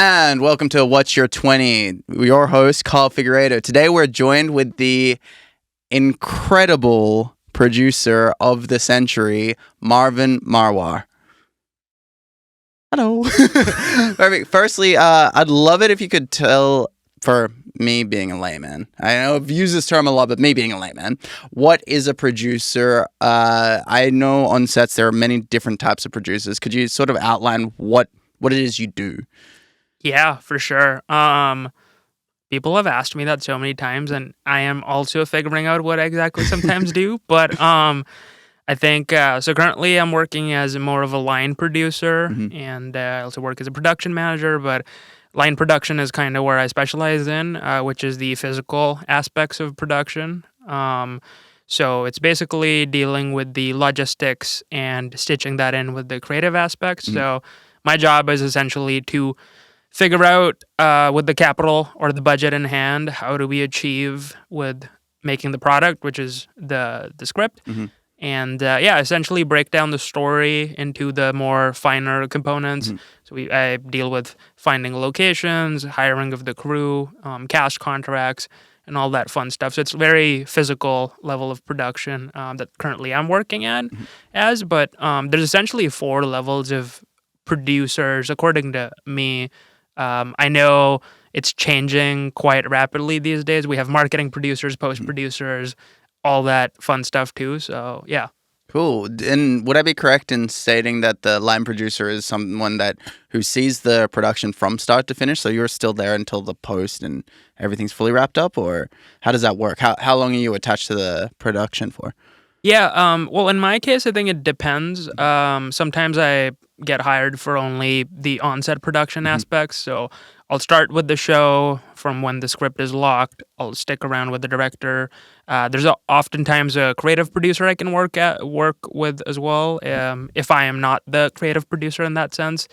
And welcome to What's Your 20? Your host, Carl Figueiredo. Today we're joined with the incredible producer of the century, Marvin Marwah. Hello. Perfect. Firstly, I'd love it if you could tell, for me being a layman, I know I've used this term a lot, but me being a layman, what is a producer? I know on sets there are many different types of producers. Could you sort of outline what it is you do? Yeah, for sure. People have asked me that so many times, and I am also figuring out what I exactly sometimes do. But I think so. Currently, I'm working as more of a line producer, and I also work as a production manager. But line production is kind of where I specialize in, which is the physical aspects of production. So it's basically dealing with the logistics and stitching that in with the creative aspects. So my job is essentially to figure out with the capital or the budget in hand, how do we achieve with making the product, which is the script, and essentially break down the story into the more finer components. So I deal with finding locations, hiring of the crew, cast contracts, and all that fun stuff. So it's a very physical level of production that currently I'm working at but there's essentially 4 levels of producers, according to me. I know it's changing quite rapidly these days. We have marketing producers, post-producers, all that fun stuff too. So, yeah. Cool. And would I be correct in stating that the line producer is someone who sees the production from start to finish? So you're still there until the post and everything's fully wrapped up? Or how does that work? How long are you attached to the production for? Yeah, well, in my case, I think it depends. Sometimes I get hired for only the on-set production aspects, so I'll start with the show from when the script is locked. I'll stick around with the director. There's oftentimes a creative producer I can work with as well, if I am not the creative producer in that sense.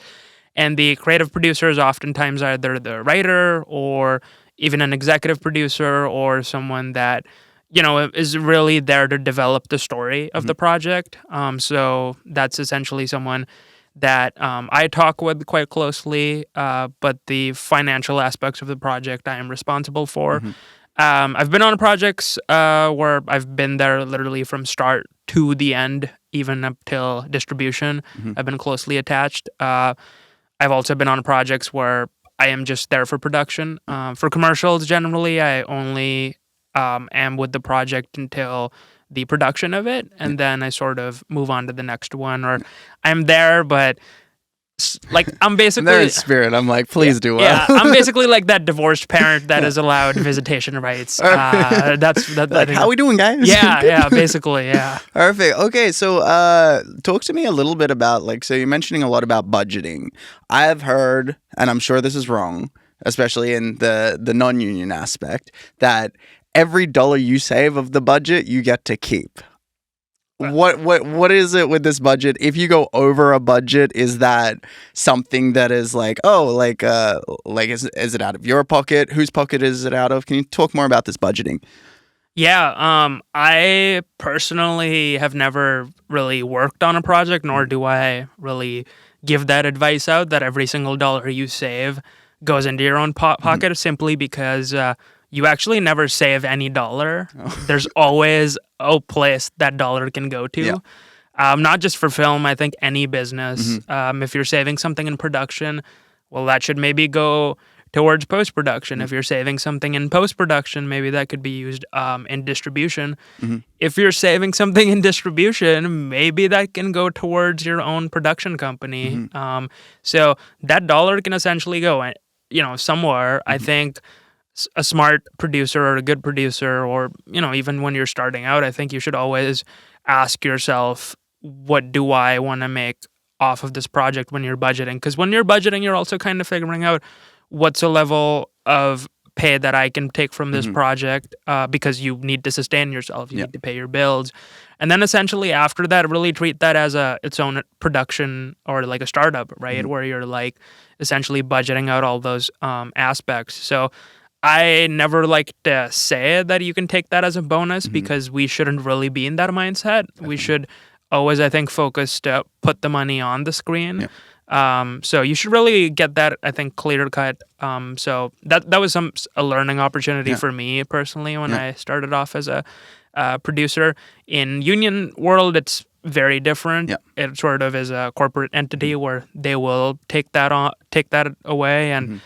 And the creative producer is oftentimes either the writer or even an executive producer or someone that is really there to develop the story of the project. So that's essentially someone that I talk with quite closely, but the financial aspects of the project I am responsible for. I've been on projects where I've been there literally from start to the end, even up till distribution. I've been closely attached. I've also been on projects where I am just there for production. For commercials, generally, I only am with the project until the production of it, and then I sort of move on to the next one, or I'm there, but I'm basically I'm there in spirit. I'm like, please do well. Yeah, I'm basically like that divorced parent that is allowed visitation rights. That's like, how we doing, guys? Yeah, basically, yeah. Perfect. Okay, so talk to me a little bit about so you're mentioning a lot about budgeting. I've heard, and I'm sure this is wrong, especially in the non-union aspect, that every dollar you save of the budget, you get to keep. What is it with this budget? If you go over a budget, is that something that is is it out of your pocket? Whose pocket is it out of? Can you talk more about this budgeting? Yeah, I personally have never really worked on a project, nor do I really give that advice out that every single dollar you save goes into your own pocket, simply because you actually never save any dollar. There's always a place that dollar can go to. Not just for film, I think any business. If you're saving something in production, well, that should maybe go towards post-production. If you're saving something in post-production, maybe that could be used in distribution. If you're saving something in distribution, maybe that can go towards your own production company. So that dollar can essentially go, somewhere. I think a smart producer or a good producer, or even when you're starting out, I think you should always ask yourself, what do I want to make off of this project when you're budgeting? Because when you're budgeting, you're also kind of figuring out what's a level of pay that I can take from this project, because you need to sustain yourself. You need to pay your bills. And then essentially after that, really treat that as its own production, or like a startup, right? Where you're essentially budgeting out all those aspects. So I never like to say that you can take that as a bonus Mhm. because we shouldn't really be in that mindset. We should always, I think, focus to put the money on the screen. So you should really get that, I think, clear cut. So that was a learning opportunity Yeah. for me personally when Yeah. I started off as a producer. In union world, it's very different. Yeah. It sort of is a corporate entity where they will take that away, and Mhm.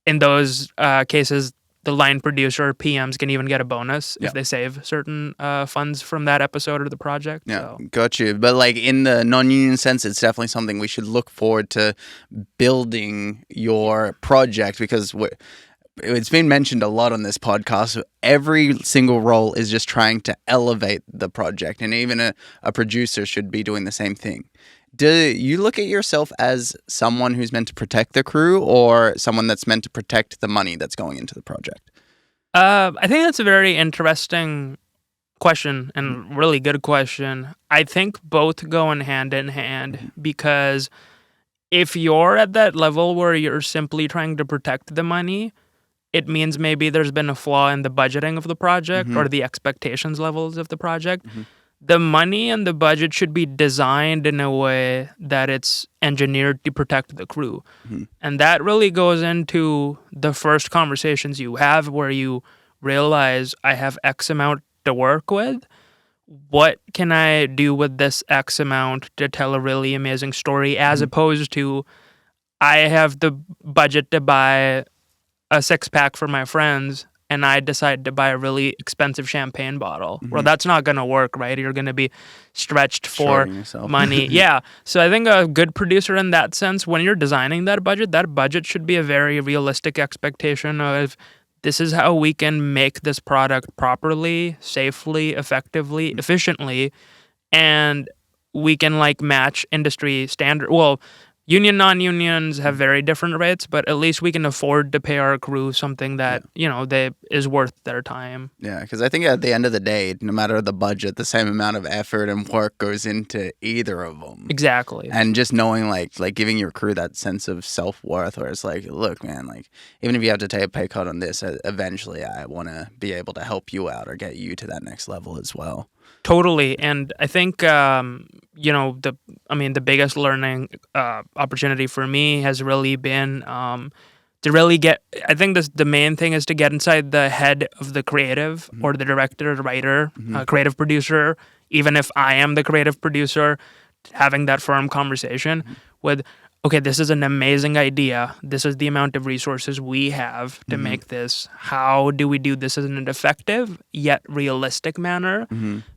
in those cases, the line producer PMs can even get a bonus Yeah. if they save certain funds from that episode or the project. Yeah, So. got you. But like in the non-union sense, it's definitely something we should look forward to building your project, because it's been mentioned a lot on this podcast. Every single role is just trying to elevate the project, and even a producer should be doing the same thing. Do you look at yourself as someone who's meant to protect the crew, or someone that's meant to protect the money that's going into the project? I think that's a very interesting question and really good question. I think both go in hand because if you're at that level where you're simply trying to protect the money, it means maybe there's been a flaw in the budgeting of the project Mhm. or the expectations levels of the project. Mhm. The money and the budget should be designed in a way that it's engineered to protect the crew. Mhm. And that really goes into the first conversations you have where you realize I have X amount to work with. What can I do with this X amount to tell a really amazing story, as Mhm. opposed to I have the budget to buy a 6-pack for my friends and I decide to buy a really expensive champagne bottle. Well, Mhm. that's not going to work, right? You're going to be stretched for Shorting yourself. money. Yeah. So I think a good producer in that sense, when you're designing that budget should be a very realistic expectation of this is how we can make this product properly, safely, effectively, efficiently, and we can like match industry standard. Well, union non-unions have very different rates, but at least we can afford to pay our crew something that they is worth their time. Yeah, because I think at the end of the day, no matter the budget, the same amount of effort and work goes into either of them. Exactly. And just knowing, like giving your crew that sense of self-worth, where it's like, look, man, like, even if you have to take a pay cut on this, eventually I want to be able to help you out or get you to that next level as well. Totally. And I think, the biggest learning opportunity for me has really been to really get, I think the main thing is to get inside the head of the creative or the director, writer, creative producer, even if I am the creative producer, having that firm conversation with, okay, this is an amazing idea. This is the amount of resources we have to make this. How do we do this in an effective yet realistic manner?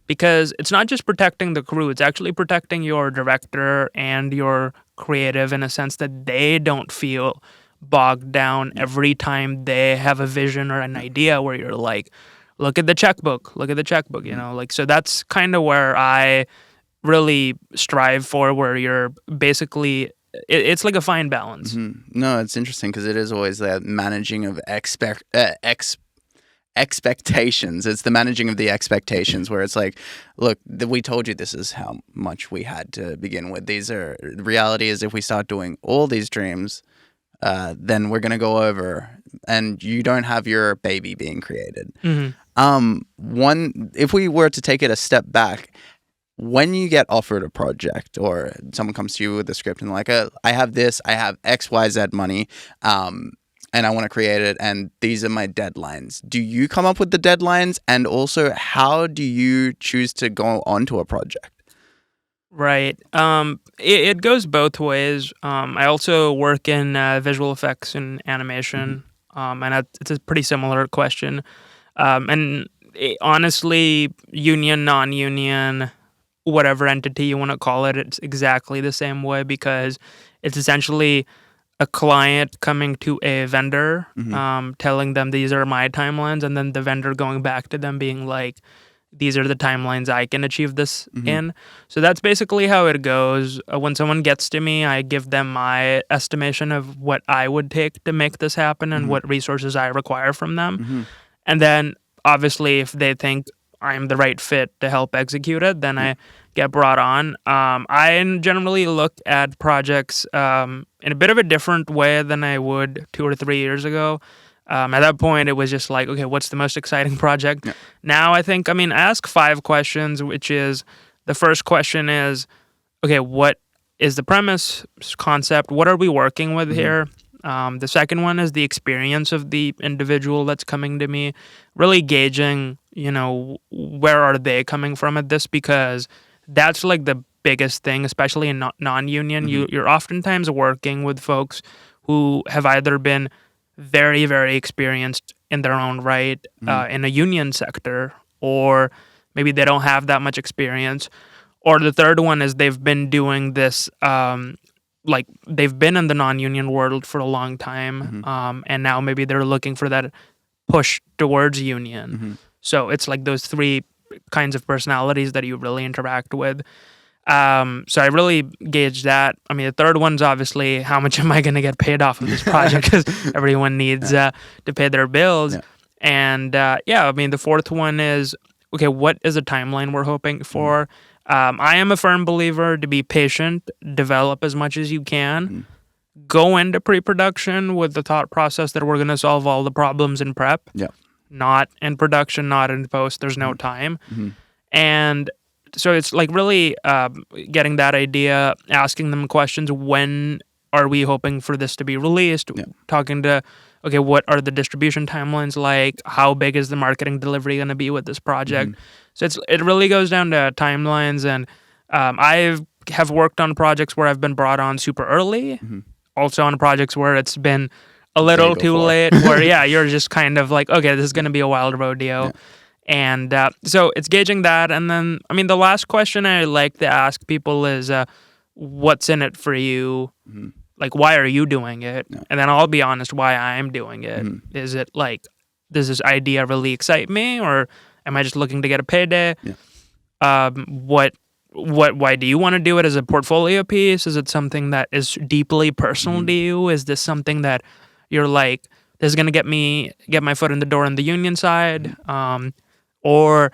Because it's not just protecting the crew, it's actually protecting your director and your creative in a sense that they don't feel bogged down every time they have a vision or an idea where you're like, look at the checkbook, so that's kind of where I really strive for, where you're basically it's like a fine balance. No, it's interesting because it is always that managing of expectations. It's the managing of the expectations where it's like, look, we told you this is how much we had to begin with. The reality is if we start doing all these dreams, then we're going to go over and you don't have your baby being created. If we were to take it a step back, when you get offered a project or someone comes to you with a script and like, I have this, I have XYZ money, and I want to create it, and these are my deadlines. Do you come up with the deadlines? And also, how do you choose to go onto a project? Right. It goes both ways. I also work in visual effects and animation, and it's a pretty similar question. Honestly, union, non-union, whatever entity you want to call it, it's exactly the same way because it's essentially a client coming to a vendor, telling them these are my timelines, and then the vendor going back to them being like, these are the timelines I can achieve this in. So that's basically how it goes. When someone gets to me, I give them my estimation of what I would take to make this happen and what resources I require from them. And then obviously if they think I'm the right fit to help execute it, then I get brought on. I generally look at projects in a bit of a different way than I would 2 or 3 years ago. At that point, it was just like, okay, what's the most exciting project? Yeah. Now I think, I mean, I ask 5 questions, which is, the first question is, okay, what is the premise, concept? What are we working with here? The second one is the experience of the individual that's coming to me, really gauging, where are they coming from at this, because that's like the biggest thing, especially in non-union. You're oftentimes working with folks who have either been very, very experienced in their own right in a union sector, or maybe they don't have that much experience. Or the third one is they've been doing this, like they've been in the non-union world for a long time, and now maybe they're looking for that push towards union. So it's like those 3 kinds of personalities that you really interact with. So I really gauge that. I mean, the third one's obviously, how much am I going to get paid off of this project? Because everyone needs to pay their bills. Yeah. And I mean, the fourth one is, okay, what is a timeline we're hoping for? I am a firm believer to be patient, develop as much as you can, go into pre-production with the thought process that we're going to solve all the problems in prep. Yeah. Not in production, not in post. There's no time. And so it's like really getting that idea, asking them questions. When are we hoping for this to be released? Yeah. Talking to, okay, what are the distribution timelines like? How big is the marketing delivery going to be with this project? So it really goes down to timelines. And I have worked on projects where I've been brought on super early. Also on projects where it's been a little too late, where you're just kind of like, okay, this is going to be a wild rodeo. Yeah. And so it's gauging that. And then, I mean, the last question I like to ask people is, what's in it for you? Like, why are you doing it? Yeah. And then I'll be honest, why I'm doing it. Is it like, does this idea really excite me, or am I just looking to get a payday? Yeah. Why do you want to do it as a portfolio piece? Is it something that is deeply personal to you? Is this something that you're like, this is going to get my foot in the door on the union side? Or,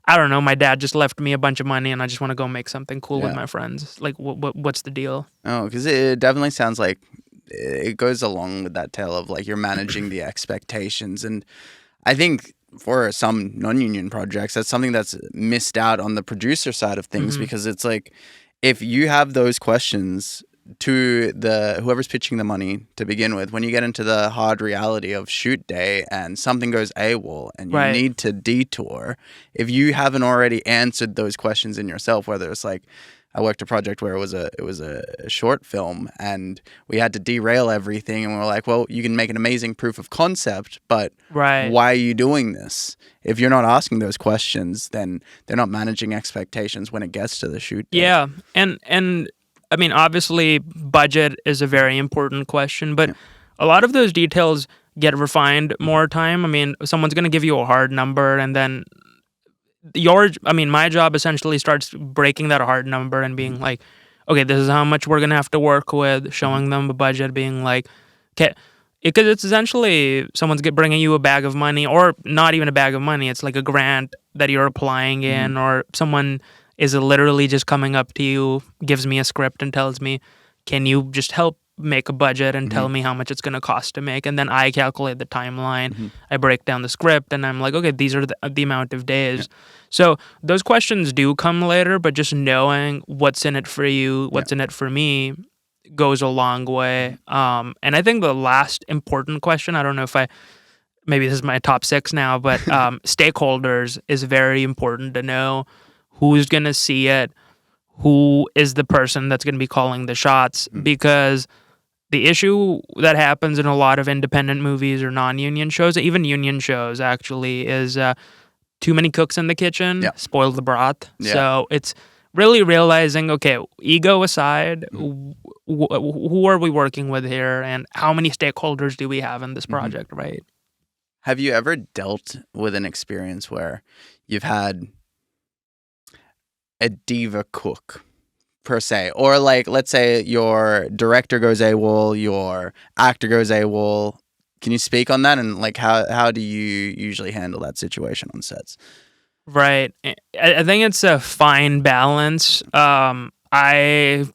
I don't know, my dad just left me a bunch of money and I just want to go make something cool with my friends. Like, what's the deal? Oh, because it definitely sounds like it goes along with that tale of like you're managing the expectations. And I think for some non-union projects, that's something that's missed out on the producer side of things, because it's like, if you have those questions to whoever's pitching the money to begin with, when you get into the hard reality of shoot day and something goes AWOL and you need to detour, if you haven't already answered those questions in yourself, whether it's like, I worked a project where it was a short film and we had to derail everything, and we were like, well, you can make an amazing proof of concept, but why are you doing this? If you're not asking those questions, then they're not managing expectations when it gets to the shoot day. Yeah, and I mean, obviously, budget is a very important question, but a lot of those details get refined more time. I mean, someone's going to give you a hard number, and then my job essentially starts breaking that hard number and being like, okay, this is how much we're going to have to work with, showing them a budget, being like, okay, because it's essentially someone's bringing you a bag of money, or not even a bag of money. It's like a grant that you're applying in, or someone is literally just coming up to you, gives me a script and tells me, can you just help make a budget and tell me how much it's going to cost to make? And then I calculate the timeline. I break down the script and I'm like, okay, these are the amount of days. So those questions do come later, but just knowing what's in it for you, what's in it for me, goes a long way. And I think the last important question, I don't know if maybe this is my top 6 now, but stakeholders is very important to know. Who's going to see it? Who is the person that's going to be calling the shots? Because the issue that happens in a lot of independent movies or non-union shows, even union shows actually, is too many cooks in the kitchen, spoil the broth. So it's really realizing, okay, ego aside, who are we working with here, and how many stakeholders do we have in this project, right? Have you ever dealt with an experience where you've had a diva cook per se, or like, let's say your director goes AWOL, your actor goes AWOL? Can you speak on that, and like how do you usually handle that situation on sets? Right. I think it's a fine balance. I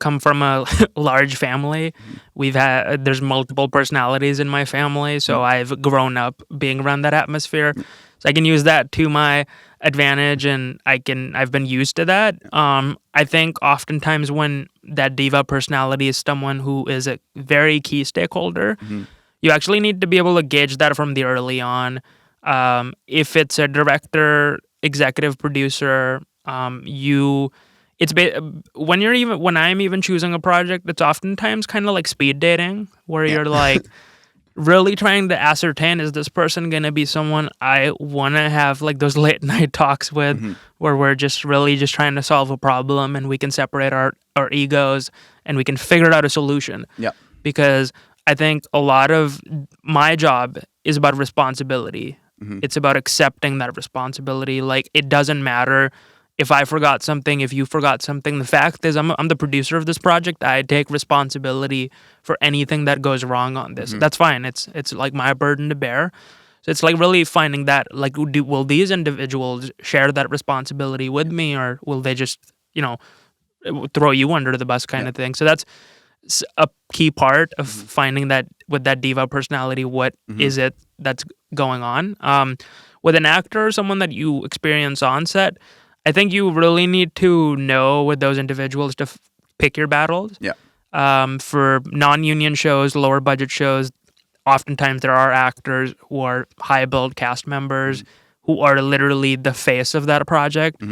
come from a large family. There's multiple personalities in my family, so I've grown up being around that atmosphere. So I can use that to my advantage, and I've been used to that. I think oftentimes when that diva personality is someone who is a very key stakeholder, you actually need to be able to gauge that from the early on. If it's a director, executive producer, when I'm even choosing a project, it's oftentimes kind of like speed dating, where you're like really trying to ascertain, is this person going to be someone I want to have like those late night talks with, where we're just really just trying to solve a problem and we can separate our egos and we can figure out a solution. Yeah. Because I think a lot of my job is about responsibility. It's about accepting that responsibility. Like, it doesn't matter if I forgot something, if you forgot something. The fact is, I'm the producer of this project. I take responsibility for anything that goes wrong on this. That's fine. It's like my burden to bear. So it's like really finding that, like, will these individuals share that responsibility with me, or will they just, throw you under the bus kind of thing? So that's a key part of finding that with that diva personality, what is it that's going on? With an actor, someone that you experience on set, I think you really need to know with those individuals to pick your battles. Yeah. For non-union shows, lower budget shows, oftentimes there are actors who are high-billed cast members who are literally the face of that project.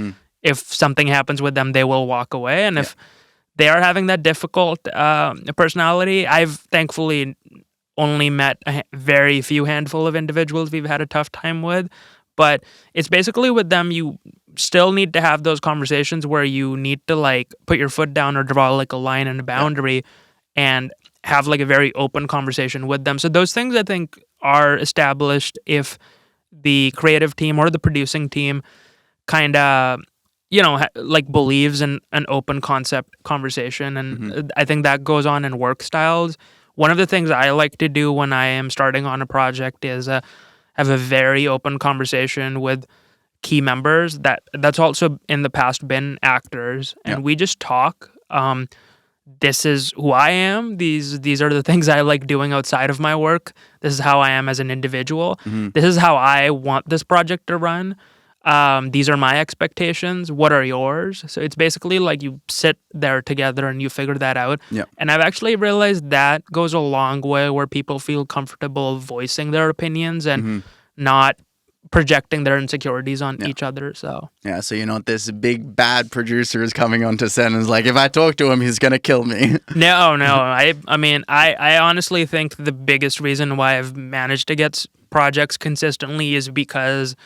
If something happens with them, they will walk away. And if they are having that difficult personality, I've thankfully only met a very few handful of individuals we've had a tough time with. But it's basically with them, you still need to have those conversations where you need to like put your foot down or draw like a line and a boundary and have like a very open conversation with them. So those things I think are established if the creative team or the producing team kind of, like believes in an open concept conversation. And I think that goes on in work styles. One of the things I like to do when I am starting on a project is have a very open conversation with key members that's also in the past been actors, and we just talk. This is who I am. These are the things I like doing outside of my work. This is how I am as an individual. This is how I want this project to run. These are my expectations. What are yours? So it's basically like you sit there together and you figure that out. Yeah. And I've actually realized that goes a long way, where people feel comfortable voicing their opinions and not projecting their insecurities on each other. So this big bad producer is coming onto set and is like, if I talk to him, he's gonna kill me. No. I honestly think the biggest reason why I've managed to get projects consistently is because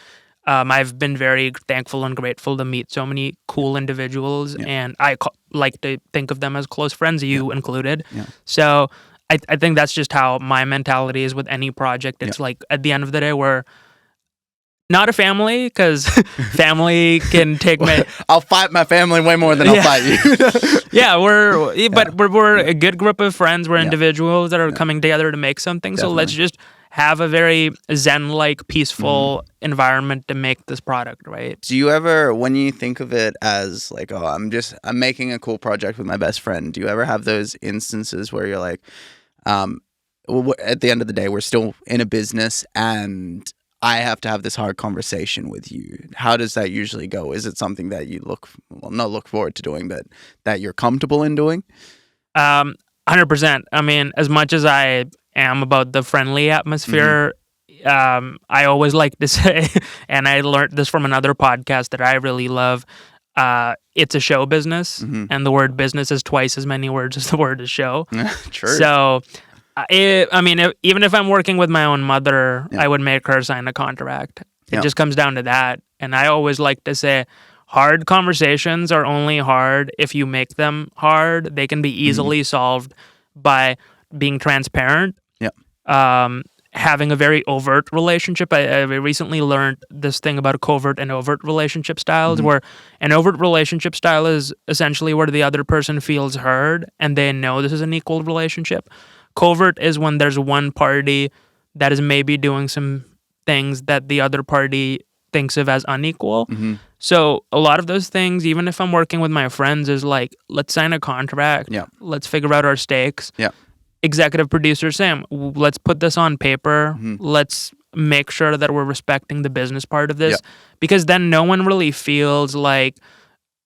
I've been very thankful and grateful to meet so many cool individuals, and I like to think of them as close friends, you included. So I think that's just how my mentality is with any project. It's like, at the end of the day, we're not a family, because family can take me. I'll fight my family way more than I'll fight you. But we're a good group of friends. We're individuals that are coming together to make something. Definitely. So let's just have a very zen-like, peaceful environment to make this product, right? Do you ever, when you think of it as like, oh, I'm making a cool project with my best friend, do you ever have those instances where you're like, at the end of the day, we're still in a business and I have to have this hard conversation with you? How does that usually go? Is it something that you not look forward to doing, but that you're comfortable in doing? 100%. I mean, as much as I am about the friendly atmosphere, I always like to say, and I learned this from another podcast that I really love, it's a show business, and the word business is twice as many words as the word is show. True. So, even if I'm working with my own mother, I would make her sign a contract. It just comes down to that. And I always like to say, hard conversations are only hard if you make them hard. They can be easily solved by being transparent. Having a very overt relationship. I recently learned this thing about covert and overt relationship styles, where an overt relationship style is essentially where the other person feels heard and they know this is an equal relationship. Covert is when there's one party that is maybe doing some things that the other party thinks of as unequal. Mm-hmm. So a lot of those things, even if I'm working with my friends, is like, let's sign a contract. Yeah. Let's figure out our stakes. Yeah. Executive producer Sam, let's put this on paper. Mm-hmm. Let's make sure that we're respecting the business part of this, Yeah. because then no one really feels like,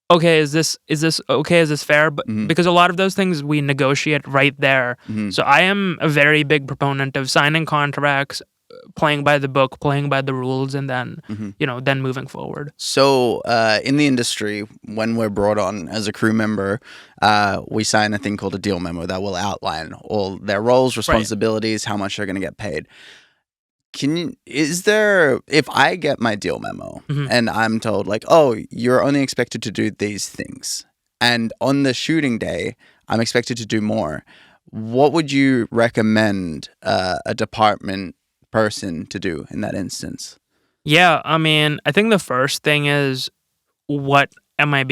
okay, is this okay? Is this fair? But Mm-hmm. because a lot of those things we negotiate right there. Mm-hmm. So I am a very big proponent of signing contracts, playing by the book, playing by the rules, and then Mm-hmm. then moving forward. So, in the industry, when we're brought on as a crew member, we sign a thing called a deal memo that will outline all their roles, responsibilities, how much they're going to get paid. If I get my deal memo and I'm told like, oh, you're only expected to do these things, and on the shooting day, I'm expected to do more, what would you recommend a department person to do in that instance? Yeah, I mean, I think the first thing is, what am I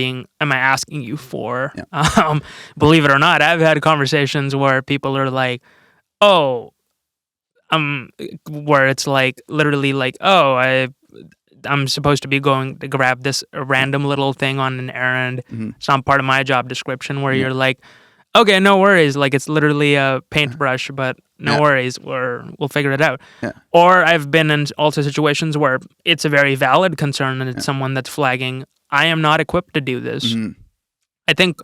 asking you for? Yeah. Believe it or not, I've had conversations where people are like, oh, where it's like literally like, oh, I'm supposed to be going to grab this random little thing on an errand. Mm-hmm. It's not part of my job description, where Yeah. you're like, okay, no worries. Like, it's literally a paintbrush, but no Yeah. worries. We'll figure it out. Yeah. Or I've been in also situations where it's a very valid concern and it's someone that's flagging, I am not equipped to do this. Mm-hmm. I think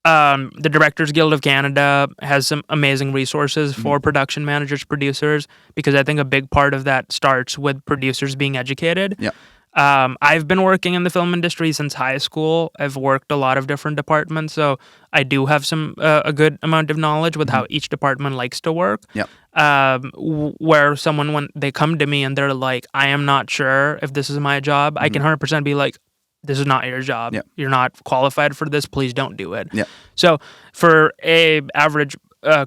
the Directors Guild of Canada has some amazing resources for production managers, producers, because I think a big part of that starts with producers being educated. Yeah. I've been working in the film industry since high school. I've worked a lot of different departments, so I do have a good amount of knowledge with how each department likes to work. Yeah. Where someone, when they come to me and they're like, I am not sure if this is my job, I can 100% be like, this is not your job. Yeah. You're not qualified for this. Please don't do it. Yeah. So for a average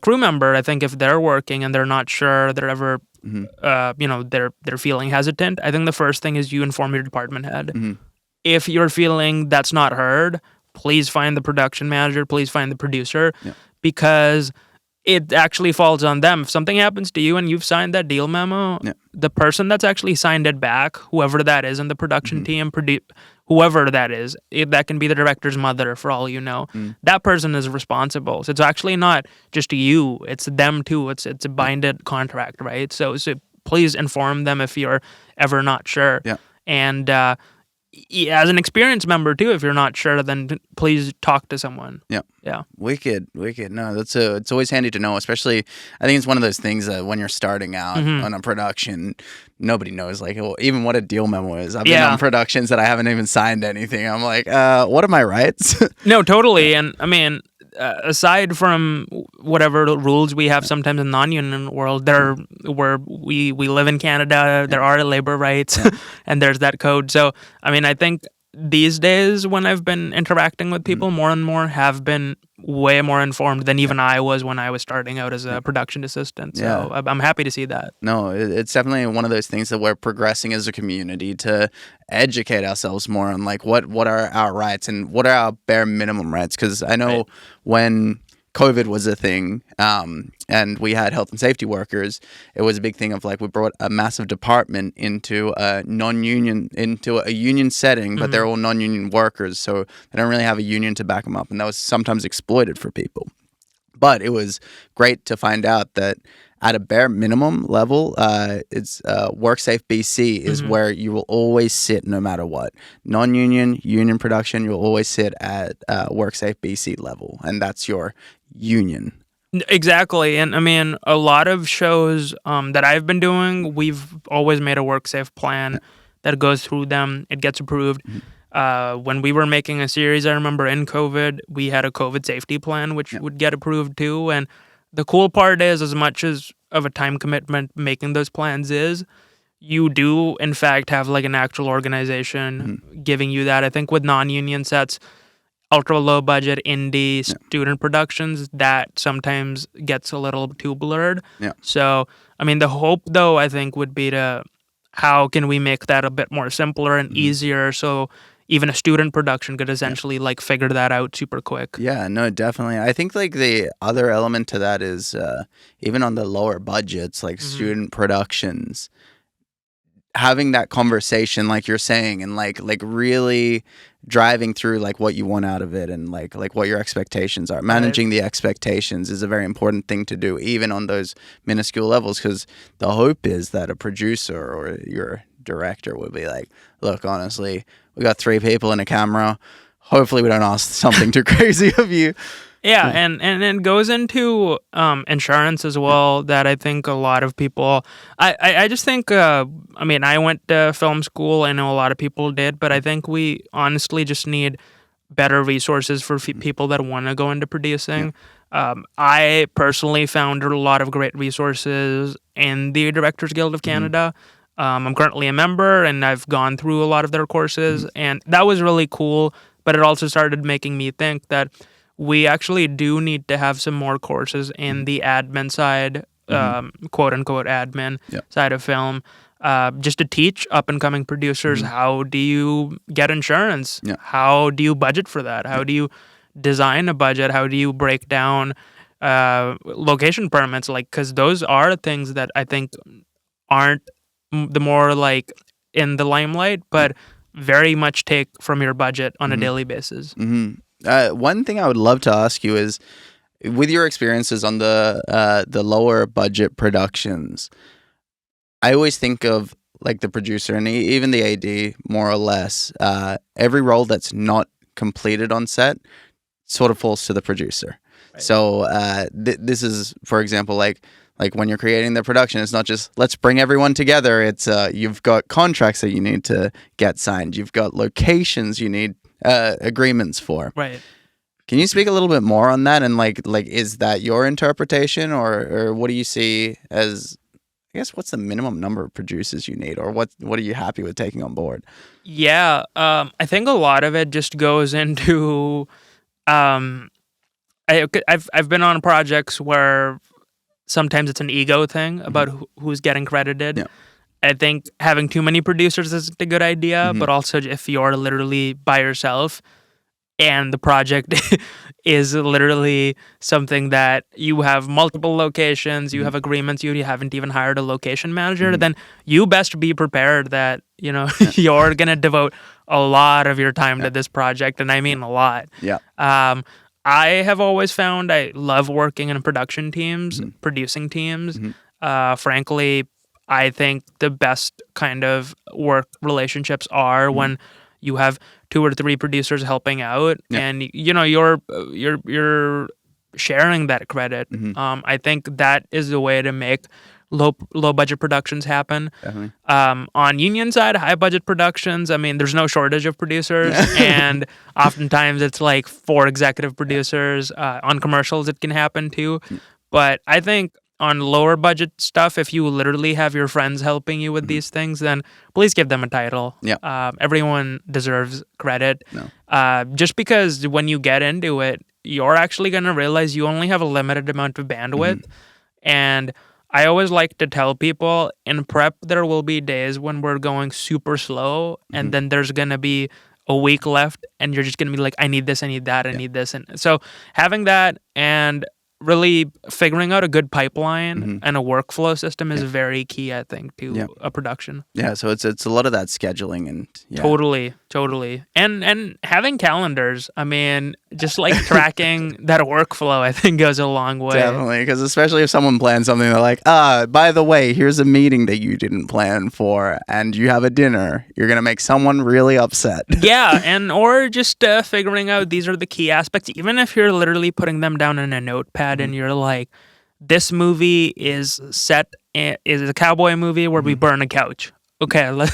crew member, I think if they're working and they're not sure, they're ever, they're feeling hesitant, I think the first thing is you inform your department head. Mm-hmm. If you're feeling that's not heard, please find the production manager, please find the producer, because it actually falls on them. If something happens to you and you've signed that deal memo, the person that's actually signed it back, whoever that is in the production team, whoever that is, that can be the director's mother for all you know, that person is responsible. So it's actually not just you, it's them too. It's a binded contract, right? So please inform them if you're ever not sure. Yeah. And as an experienced member too, if you're not sure, then please talk to someone. Yeah. Yeah. Wicked. No, it's always handy to know, especially I think it's one of those things that when you're starting out on a production, nobody knows like even what a deal memo is. I've been on productions that I haven't even signed anything. I'm like, what are my rights? No, totally. And I mean, aside from whatever rules we have sometimes in the non-union world, where we live in Canada, there are labor rights and there's that code. So, I mean, I think these days when I've been interacting with people, more and more have been way more informed than even I was when I was starting out as a production assistant. So I'm happy to see that. No, it's definitely one of those things that we're progressing as a community to educate ourselves more on like what are our rights and what are our bare minimum rights. Because I know when COVID was a thing, and we had health and safety workers, it was a big thing of like we brought a massive department into a union setting, but they're all non-union workers, so they don't really have a union to back them up, and that was sometimes exploited for people. But it was great to find out that at a bare minimum level, it's WorkSafe BC is where you will always sit no matter what. Non-union, union production, you'll always sit at WorkSafe BC level, and that's your union. Exactly. And I mean, a lot of shows that I've been doing, we've always made a WorkSafe plan that goes through them. It gets approved. When we were making a series, I remember in COVID, we had a COVID safety plan, which would get approved too. And the cool part is, as much as of a time commitment making those plans is, you do, in fact, have like an actual organization giving you that. I think with non-union sets, ultra low budget indie student productions, that sometimes gets a little too blurred. Yeah. So, I mean, the hope though, I think, would be to, how can we make that a bit more simpler and easier, so even a student production could essentially like figure that out super quick. Yeah, no, definitely. I think like the other element to that is even on the lower budgets, like student productions, having that conversation, like you're saying, and like really driving through like what you want out of it, and like what your expectations are. Managing the expectations is a very important thing to do, even on those minuscule levels, because the hope is that a producer or your director would be like, look, honestly, we got 3 people and a camera. Hopefully we don't ask something too crazy of you. Yeah, and it goes into insurance as well, that I think a lot of people, I just think, I mean, I went to film school, I know a lot of people did, but I think we honestly just need better resources for people that want to go into producing. I personally found a lot of great resources in the Directors Guild of Canada. I'm currently a member, and I've gone through a lot of their courses, and that was really cool, but it also started making me think that we actually do need to have some more courses in the admin side, quote unquote admin side of film, just to teach up and coming producers how do you get insurance? How do you budget for that? How do you design a budget? How do you break down location permits? Like, because those are things that I think aren't the more like in the limelight, but very much take from your budget on a daily basis. One thing I would love to ask you is, with your experiences on the lower budget productions, I always think of like the producer and even the AD, more or less. Every role that's not completed on set sort of falls to the producer. Right. So this is, for example, like when you're creating the production, it's not just let's bring everyone together. It's you've got contracts that you need to get signed. You've got locations you need agreements for. Right. Can you speak a little bit more on that? And like is that your interpretation, or what do you see as, I guess, what's the minimum number of producers you need, or what are you happy with taking on board? Yeah, I think a lot of it just goes into I've been on projects where sometimes it's an ego thing about who's getting credited. Yeah. I think having too many producers isn't a good idea, but also if you're literally by yourself and the project is literally something that you have multiple locations, you have agreements, you haven't even hired a location manager, then you best be prepared that, you know, you're going to devote a lot of your time to this project, and I mean a lot. Yeah. I have always found I love working in production teams, producing teams. Frankly, I think the best kind of work relationships are when you have 2 or 3 producers helping out, and you know you're sharing that credit. I think that is the way to make low budget productions happen. Definitely. On union side, high budget productions, I mean, there's no shortage of producers, and oftentimes it's like 4 executive producers. On commercials, it can happen too, but I think on lower budget stuff, if you literally have your friends helping you with these things, then please give them a title. Yeah. Everyone deserves credit. No. Just because when you get into it, you're actually going to realize you only have a limited amount of bandwidth. And I always like to tell people in prep, there will be days when we're going super slow, and then there's going to be a week left, and you're just going to be like, I need this, I need that, I need this. And so having that and really figuring out a good pipeline and a workflow system is very key, I think, to a production. Yeah, so it's a lot of that scheduling and Totally. And having calendars, I mean, just like tracking that workflow, I think goes a long way. Definitely, because especially if someone plans something, they're like, by the way, here's a meeting that you didn't plan for, and you have a dinner. You're going to make someone really upset. Yeah, or just figuring out these are the key aspects, even if you're literally putting them down in a notepad and you're like, this movie is a cowboy movie where we burn a couch. Okay,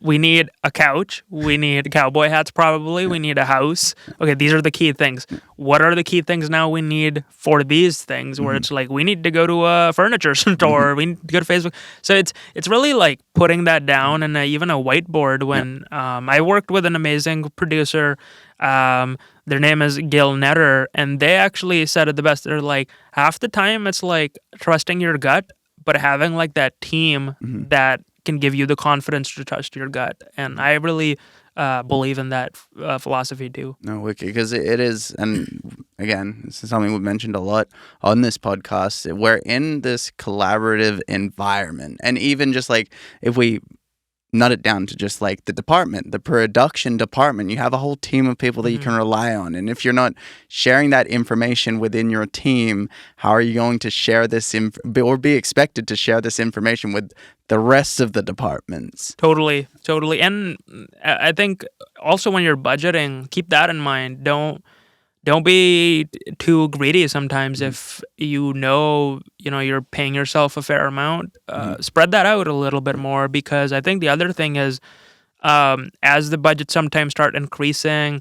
we need a couch. We need cowboy hats probably. We need a house. Okay, these are the key things. What are the key things now we need for these things? Where it's like, we need to go to a furniture store. We need to go to Facebook. So it's really like putting that down and even a whiteboard. When I worked with an amazing producer, their name is Gil Netter, and they actually said it the best. They're like, half the time it's like trusting your gut, but having like that team that can give you the confidence to trust your gut. And I really believe in that philosophy too. No, wicked, because it is, and again, this is something we've mentioned a lot on this podcast. We're in this collaborative environment, and even just like if we nut it down to just like the production department. You have a whole team of people that you Mm-hmm. can rely on. And if you're not sharing that information within your team, how are you going to share this or be expected to share this information with the rest of the departments? Totally. And I think also when you're budgeting, keep that in mind. Don't be too greedy sometimes. If you're paying yourself a fair amount, spread that out a little bit more, because I think the other thing is, as the budgets sometimes start increasing,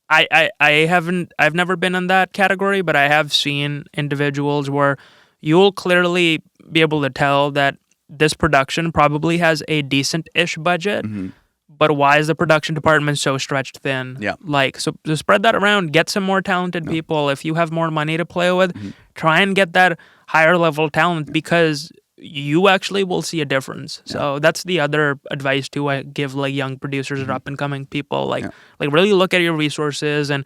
I've never been in that category, but I have seen individuals where you'll clearly be able to tell that this production probably has a decent-ish budget, but why is the production department so stretched thin? Yeah. Like, so spread that around, get some more talented people. If you have more money to play with, try and get that higher level talent, because you actually will see a difference. So that's the other advice too I give like young producers or up and coming people. Like really look at your resources and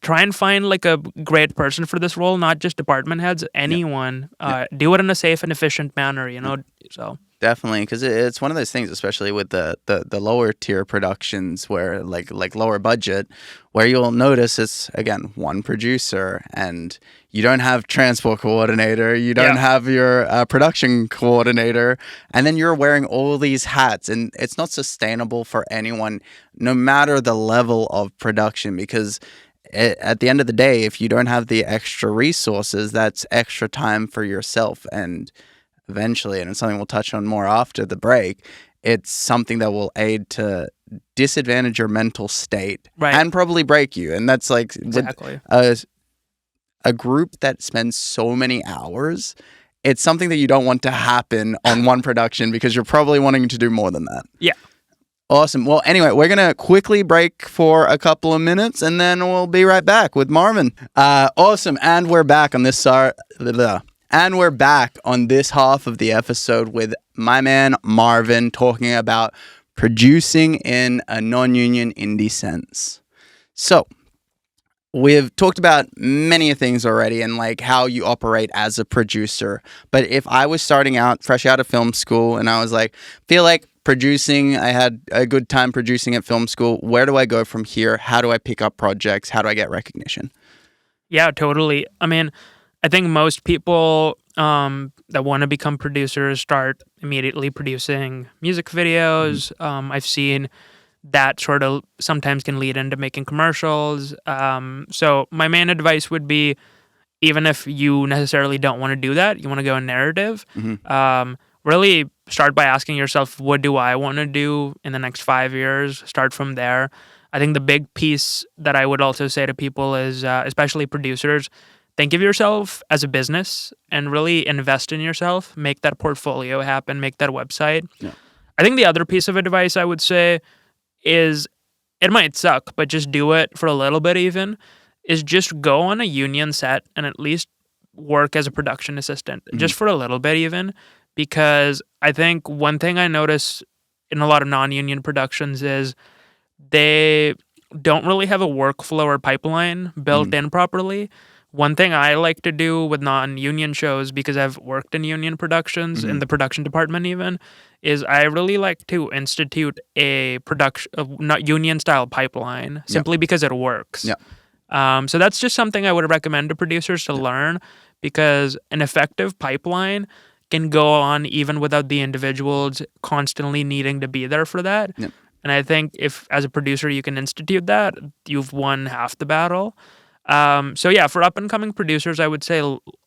try and find like a great person for this role, not just department heads, anyone. Do it in a safe and efficient manner, so. Definitely, because it's one of those things, especially with the lower tier productions, where like lower budget, where you'll notice it's again one producer, and you don't have transport coordinator, you don't have your production coordinator, and then you're wearing all these hats, and it's not sustainable for anyone, no matter the level of production, because at the end of the day, if you don't have the extra resources, that's extra time for yourself, and eventually, and it's something we'll touch on more after the break, it's something that will aid to disadvantage your mental state and probably break you. And that's like exactly with a group that spends so many hours, it's something that you don't want to happen on one production, because you're probably wanting to do more than that. Yeah. Awesome. Well, anyway, we're going to quickly break for a couple of minutes, and then we'll be right back with Marvin. Awesome. And we're back on this And we're back on this half of the episode with my man Marvin talking about producing in a non-union indie sense. So, we've talked about many things already and like how you operate as a producer. But if I was starting out fresh out of film school and I was like, feel like producing, I had a good time producing at film school, where do I go from here? How do I pick up projects? How do I get recognition? Yeah, totally. I mean, I think most people that want to become producers start immediately producing music videos. I've seen that sort of sometimes can lead into making commercials. So my main advice would be, even if you necessarily don't want to do that, you want to go in narrative, really start by asking yourself, what do I want to do in the next 5 years? Start from there. I think the big piece that I would also say to people is, especially producers, think of yourself as a business and really invest in yourself, make that portfolio happen, make that website. Yeah. I think the other piece of advice I would say is, it might suck, but just do it for a little bit even, is just go on a union set and at least work as a production assistant, just for a little bit even, because I think one thing I notice in a lot of non-union productions is they don't really have a workflow or pipeline built in properly. One thing I like to do with non-union shows, because I've worked in union productions, in the production department even, is I really like to institute a not union-style pipeline, simply because it works. Yeah. So that's just something I would recommend to producers to learn, because an effective pipeline can go on even without the individuals constantly needing to be there for that. Yeah. And I think if, as a producer, you can institute that, you've won half the battle. So yeah, for up-and-coming producers, I would say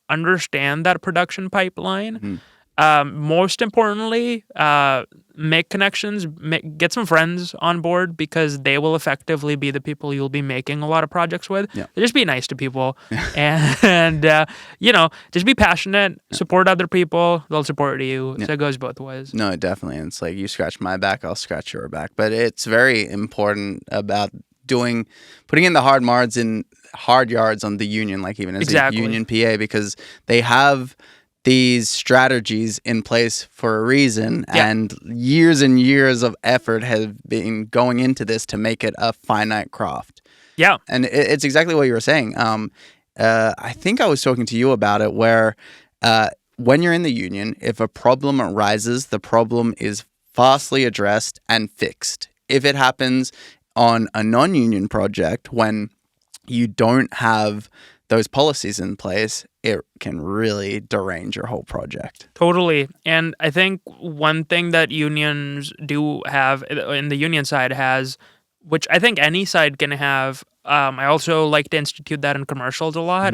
understand that production pipeline. Most importantly, make connections, get some friends on board, because they will effectively be the people you'll be making a lot of projects with. Yeah. Just be nice to people and just be passionate, support other people, they'll support you. So it goes both ways. No, definitely. And it's like, you scratch my back, I'll scratch your back. But it's very important about putting in the hard yards on the union, like even as a union PA, because they have these strategies in place for a reason, and years of effort have been going into this to make it a finite craft. Yeah. And it's exactly what you were saying. I think I was talking to you about it, where when you're in the union, if a problem arises, the problem is fastly addressed and fixed. If it happens on a non-union project when you don't have those policies in place, it can really derange your whole project. Totally. And I think one thing that unions do have, in the union side has, which I think any side can have, I also like to institute that in commercials a lot,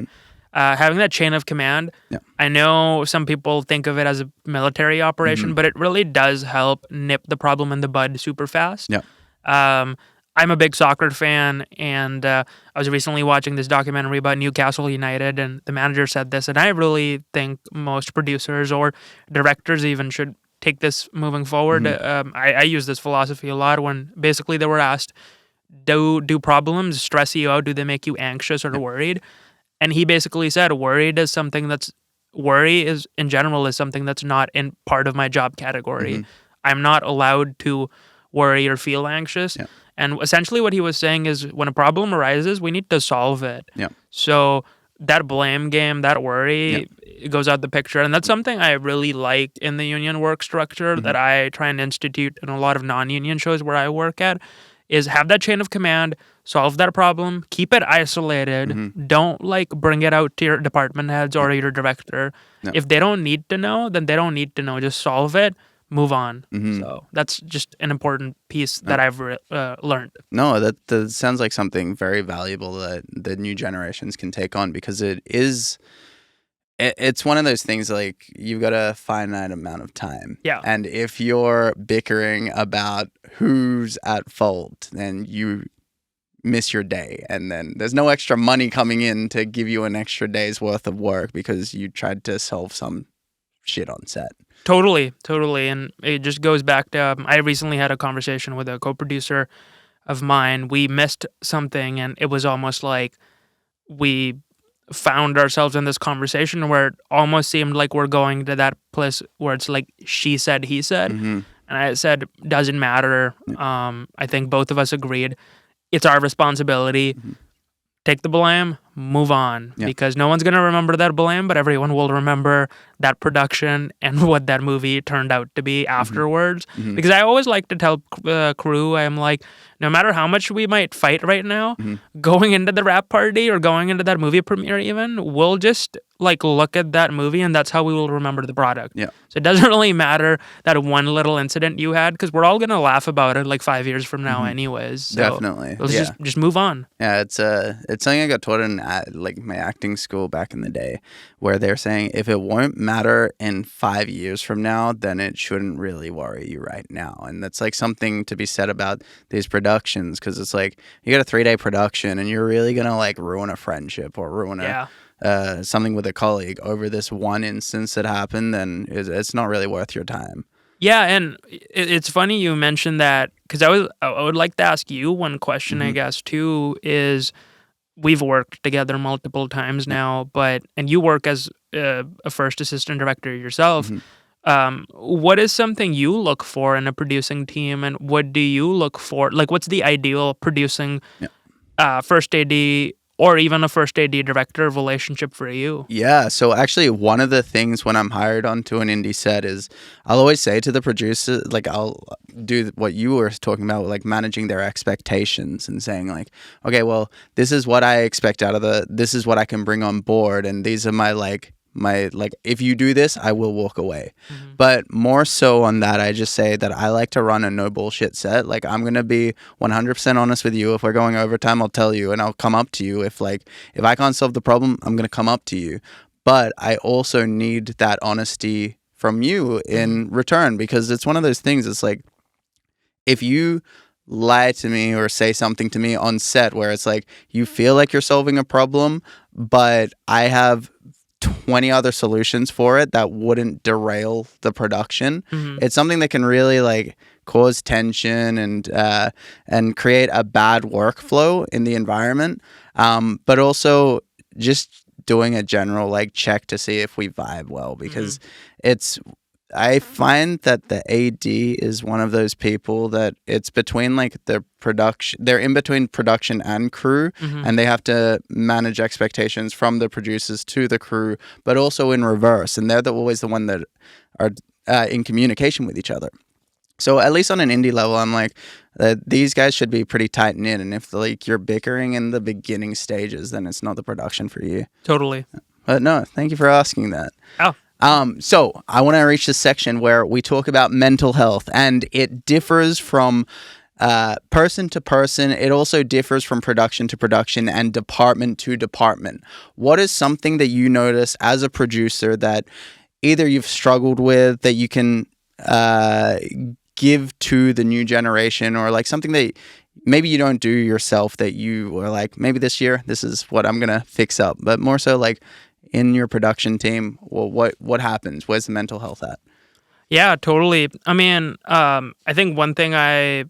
having that chain of command. Yeah. I know some people think of it as a military operation, but it really does help nip the problem in the bud super fast. Yeah. I'm a big soccer fan, and I was recently watching this documentary about Newcastle United, and the manager said this, and I really think most producers or directors even should take this moving forward. I use this philosophy a lot when basically they were asked, do problems stress you out? Do they make you anxious or worried? And he basically said, worry is in general is something that's not in part of my job category. I'm not allowed to worry or feel anxious. Yeah. And essentially what he was saying is when a problem arises, we need to solve it. Yeah. So that blame game, that worry, it goes out the picture. And that's something I really like in the union work structure that I try and institute in a lot of non-union shows where I work at, is have that chain of command, solve that problem, keep it isolated. Don't like bring it out to your department heads or your director. No. If they don't need to know, then they don't need to know. Just solve it. Move on. So that's just an important piece that I've learned. No, that sounds like something very valuable that the new generations can take on, because it's one of those things like you've got a finite amount of time. Yeah. And if you're bickering about who's at fault, then you miss your day, and then there's no extra money coming in to give you an extra day's worth of work because you tried to solve some shit on set. Totally. And it just goes back to, I recently had a conversation with a co-producer of mine. We missed something, and it was almost like we found ourselves in this conversation where it almost seemed like we're going to that place where it's like she said, he said. And I said, doesn't matter. I think both of us agreed. It's our responsibility. Take the blame, move on, because no one's going to remember that blame, but everyone will remember that production and what that movie turned out to be afterwards. Because I always like to tell crew, I'm like, no matter how much we might fight right now, going into the rap party or going into that movie premiere even, we'll just like look at that movie and that's how we will remember the product. Yeah. So it doesn't really matter that one little incident you had, because we're all going to laugh about it like 5 years from now anyways. So Definitely. let's just move on. Yeah, it's something I got taught in like my acting school back in the day, where they're saying if it won't matter in 5 years from now, then it shouldn't really worry you right now. And that's like something to be said about these productions, because it's like you got a 3-day production and you're really gonna like ruin a friendship or ruin something with a colleague over this one instance that happened, then it's not really worth your time. Yeah, and it's funny you mentioned that, because I would like to ask you one question, I guess, too, is we've worked together multiple times now, and you work as a first assistant director yourself. What is something you look for in a producing team, and what do you look for? Like, what's the ideal producing first AD or even a first AD director relationship for you? Yeah, so actually one of the things when I'm hired onto an indie set is I'll always say to the producer, like I'll do what you were talking about, like managing their expectations and saying like, okay, well, this is what I expect out of this is what I can bring on board, and these are my if you do this, I will walk away. But more so on that, I just say that I like to run a no bullshit set. Like I'm going to be 100% honest with you. If we're going overtime, I'll tell you and I'll come up to you. If I can't solve the problem, I'm going to come up to you. But I also need that honesty from you in return, because it's one of those things. It's like, if you lie to me or say something to me on set where it's like, you feel like you're solving a problem, but I have 20 other solutions for it that wouldn't derail the production. It's something that can really like cause tension and create a bad workflow in the environment. But also just doing a general like check to see if we vibe well, because I find that the AD is one of those people that it's between like the production, they're in between production and crew, and they have to manage expectations from the producers to the crew, but also in reverse. And they're always the one that are in communication with each other. So at least on an indie level, I'm like, these guys should be pretty tight knit. And if like you're bickering in the beginning stages, then it's not the production for you. Totally. But no, thank you for asking that. Oh. So I want to reach this section where we talk about mental health, and it differs from person to person. It also differs from production to production and department to department. What is something that you notice as a producer that either you've struggled with that you can give to the new generation, or like something that maybe you don't do yourself that you are like, maybe this year, this is what I'm going to fix up, but more so like in your production team, well, what happens? Where's the mental health at? Yeah, totally. I mean, I think one thing I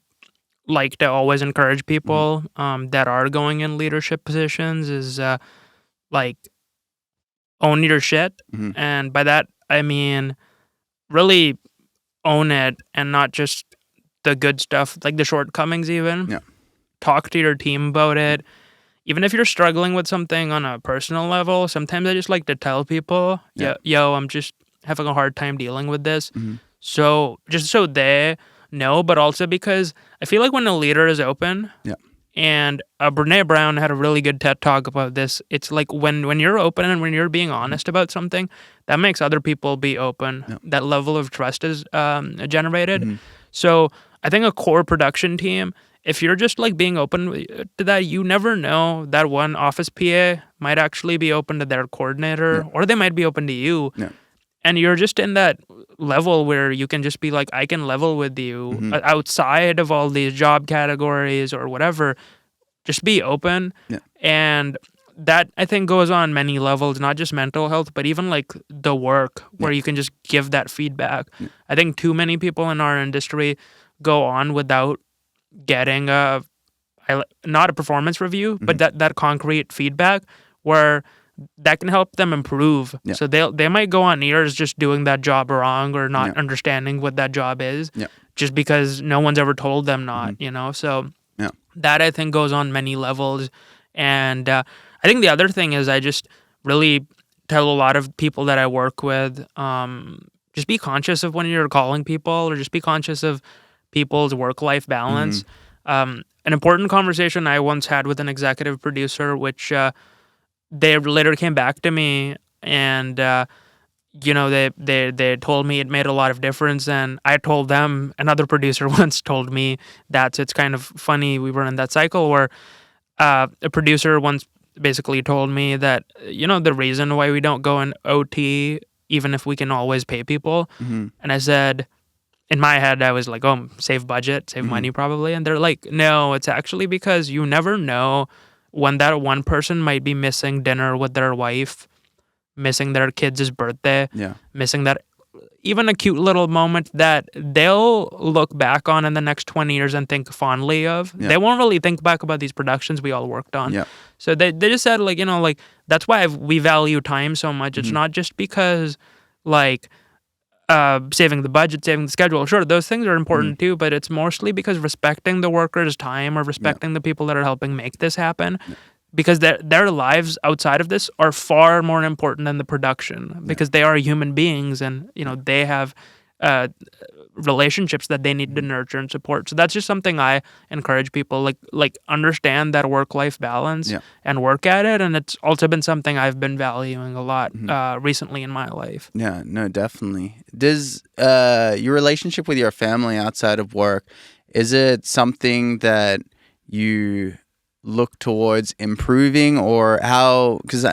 like to always encourage people that are going in leadership positions is like own your shit. Mm-hmm. And by that, I mean really own it, and not just the good stuff, like the shortcomings even. Yeah. Talk to your team about it. Even if you're struggling with something on a personal level, sometimes I just like to tell people, yo, I'm just having a hard time dealing with this. Mm-hmm. So just so they know, but also because I feel like when a leader is open, and Brene Brown had a really good TED talk about this. It's like when you're open and when you're being honest about something, that makes other people be open. That level of trust is generated. Mm-hmm. So I think a core production team, if you're just like being open to that, you never know, that one office PA might actually be open to their coordinator, or they might be open to you. And you're just in that level where you can just be like, I can level with you outside of all these job categories or whatever. Just be open. And that, I think, goes on many levels, not just mental health, but even like the work where you can just give that feedback. I think too many people in our industry go on without getting not a performance review, but that concrete feedback where that can help them improve. So they might go on years just doing that job wrong or not understanding what that job is, just because no one's ever told them not, you know? So that, I think, goes on many levels. And I think the other thing is I just really tell a lot of people that I work with, just be conscious of when you're calling people, or just be conscious of people's work-life balance. An important conversation I once had with an executive producer, which they later came back to me, and they told me it made a lot of difference, and I told them, another producer once told me that. So it's kind of funny, we were in that cycle where a producer once basically told me that, the reason why we don't go in OT, even if we can always pay people, and I said, in my head, I was like, oh, save budget, save money probably. And they're like, no, it's actually because you never know when that one person might be missing dinner with their wife, missing their kid's birthday, missing that even a cute little moment that they'll look back on in the next 20 years and think fondly of. They won't really think back about these productions we all worked on. So they just said, like, that's why we value time so much. It's not just because, like, saving the budget, saving the schedule. Sure, those things are important too, but it's mostly because respecting the workers' time, or respecting the people that are helping make this happen, because their lives outside of this are far more important than the production, because they are human beings, and they have relationships that they need to nurture and support. So that's just something I encourage people, like understand that work-life balance and work at it. And it's also been something I've been valuing a lot recently in my life. Yeah, no, definitely. Does your relationship with your family outside of work, is it something that you look towards improving, or how? Because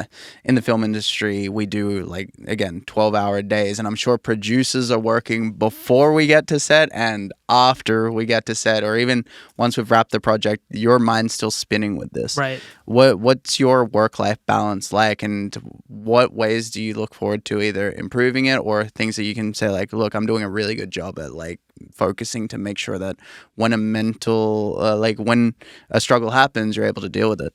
in the film industry, we do, like, again, 12-hour days, and I'm sure producers are working before we get to set and after we get to set, or even once we've wrapped the project, your mind's still spinning with this. Right. What's your work-life balance like, and what ways do you look forward to either improving it, or things that you can say, like, look, I'm doing a really good job at, like, focusing to make sure that when when a struggle happens, you're able to deal with it?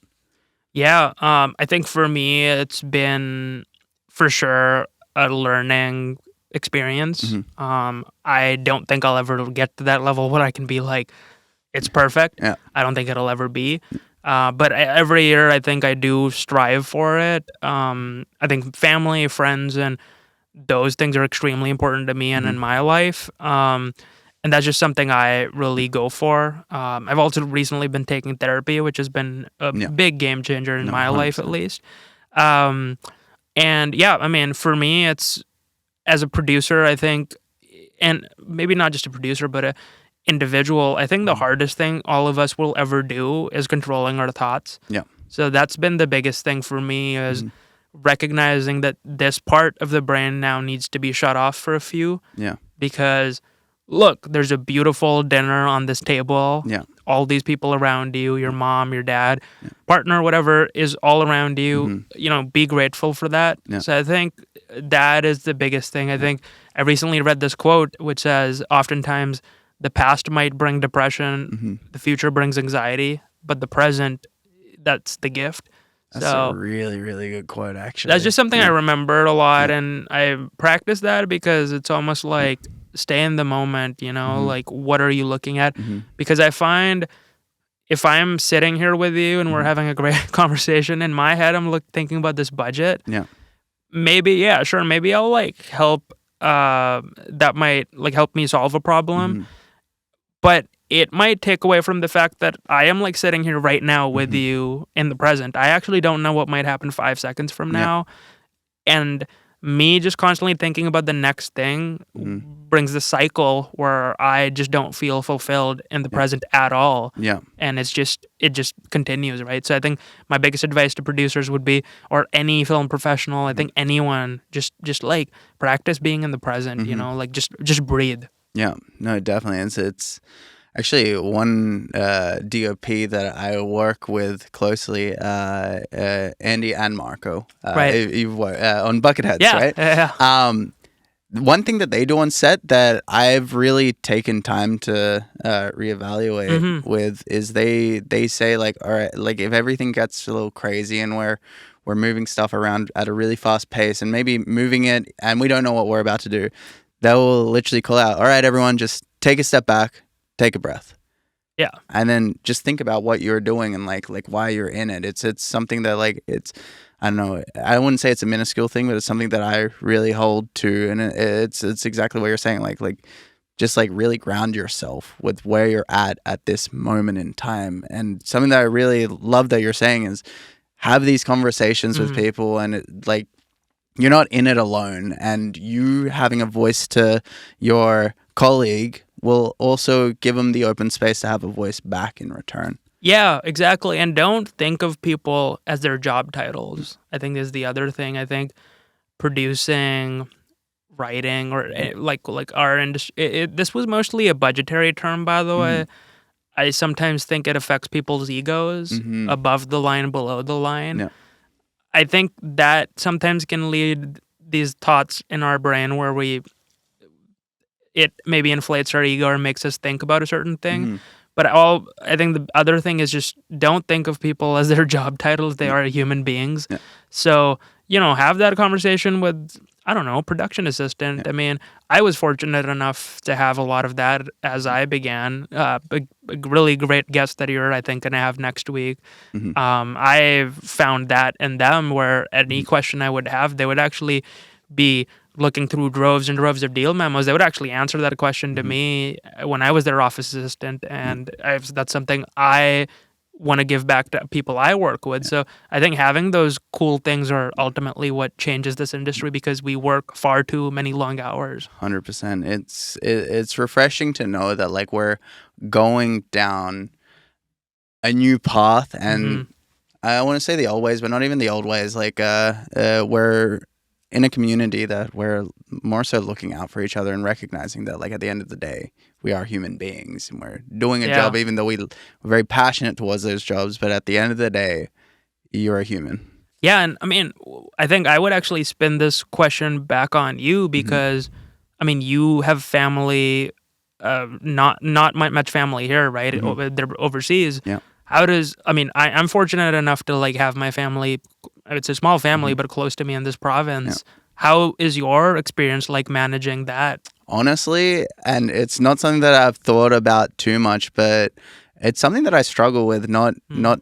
Yeah, I think for me, it's been for sure a learning experience. I don't think I'll ever get to that level where I can be like, it's perfect. I don't think it'll ever be. But every year, I think I do strive for it. I think family, friends, and those things are extremely important to me and in my life. and that's just something I really go for. I've also recently been taking therapy, which has been a Yeah. big game changer in No, my life, at 100%. least. Um, and yeah, I mean, for me, it's as a producer, I think, and maybe not just a producer, but a individual. I think the hardest thing all of us will ever do is controlling our thoughts. Yeah. So that's been the biggest thing for me is recognizing that this part of the brain now needs to be shut off for a few. Yeah. Because look, there's a beautiful dinner on this table. Yeah. All these people around you, your mom, your dad, partner, whatever is all around you. You know, be grateful for that. Yeah. So I think that is the biggest thing. I think I recently read this quote which says, oftentimes the past might bring depression, the future brings anxiety, but the present, that's the gift. That's So a really, really good quote, actually. that's just something I remembered a lot, Yeah. and I practice that because it's almost like stay in the moment, you know, like what are you looking at? Because I find if I'm sitting here with you and we're having a great conversation, in my head I'm thinking about this budget. Yeah. Maybe, yeah, sure, maybe I'll like help that might like help me solve a problem. But it might take away from the fact that I am like sitting here right now with you in the present. I actually don't know what might happen 5 seconds from now. And me just constantly thinking about the next thing brings the cycle where I just don't feel fulfilled in the present at all. Yeah. And it just continues, right? So I think my biggest advice to producers would be, or any film professional, I think anyone, just like practice being in the present, you know, like just breathe. Yeah, no, definitely. It's actually one DOP that I work with closely, Andy and Marco. Right. You've on Bucketheads, Yeah, right? yeah. One thing that they do on set that I've really taken time to reevaluate with is they say like, all right, like if everything gets a little crazy and we're moving stuff around at a really fast pace and maybe moving it and we don't know what we're about to do, they will literally call out, all right, everyone, just take a step back, take a breath. Yeah. And then just think about what you're doing and like why you're in it. It's something that like I don't know, I wouldn't say it's a minuscule thing, but it's something that I really hold to, and it's exactly what you're saying, like just like really ground yourself with where you're at this moment in time. And something that I really love that you're saying is have these conversations with people, and like you're not in it alone, and you having a voice to your colleague will also give them the open space to have a voice back in return. Yeah, exactly. And don't think of people as their job titles. I think is the other thing. I think producing, writing, or like our industry, this was mostly a budgetary term, by the way. I sometimes think it affects people's egos above the line, below the line. Yeah. I think that sometimes can lead these thoughts in our brain where it maybe inflates our ego or makes us think about a certain thing. But I think the other thing is just don't think of people as their job titles. They are human beings. Yeah. So, you know, have that conversation with, I don't know, production assistant. Yeah. I mean, I was fortunate enough to have a lot of that as I began. A really great guest that you're, I think, going to have next week. I've found that in them where any question I would have, they would actually be looking through droves and droves of deal memos. They would actually answer that question to me when I was their office assistant, and that's something I want to give back to people I work with. So I think having those cool things are ultimately what changes this industry, because we work far too many long hours. 100%. It's refreshing to know that like we're going down a new path, and I want to say the old ways, but not even the old ways. Like we're in a community that we're more so looking out for each other and recognizing that like at the end of the day, we are human beings and we're doing a job, even though we're very passionate towards those jobs. But at the end of the day, you're a human. Yeah. And I mean, I think I would actually spin this question back on you because, I mean, you have family, not much family here, right? They're overseas. Yeah. I'm fortunate enough to like have my family. It's a small family, but close to me in this province. Yeah. How is your experience like managing that? Honestly, and it's not something that I've thought about too much, but it's something that I struggle with, not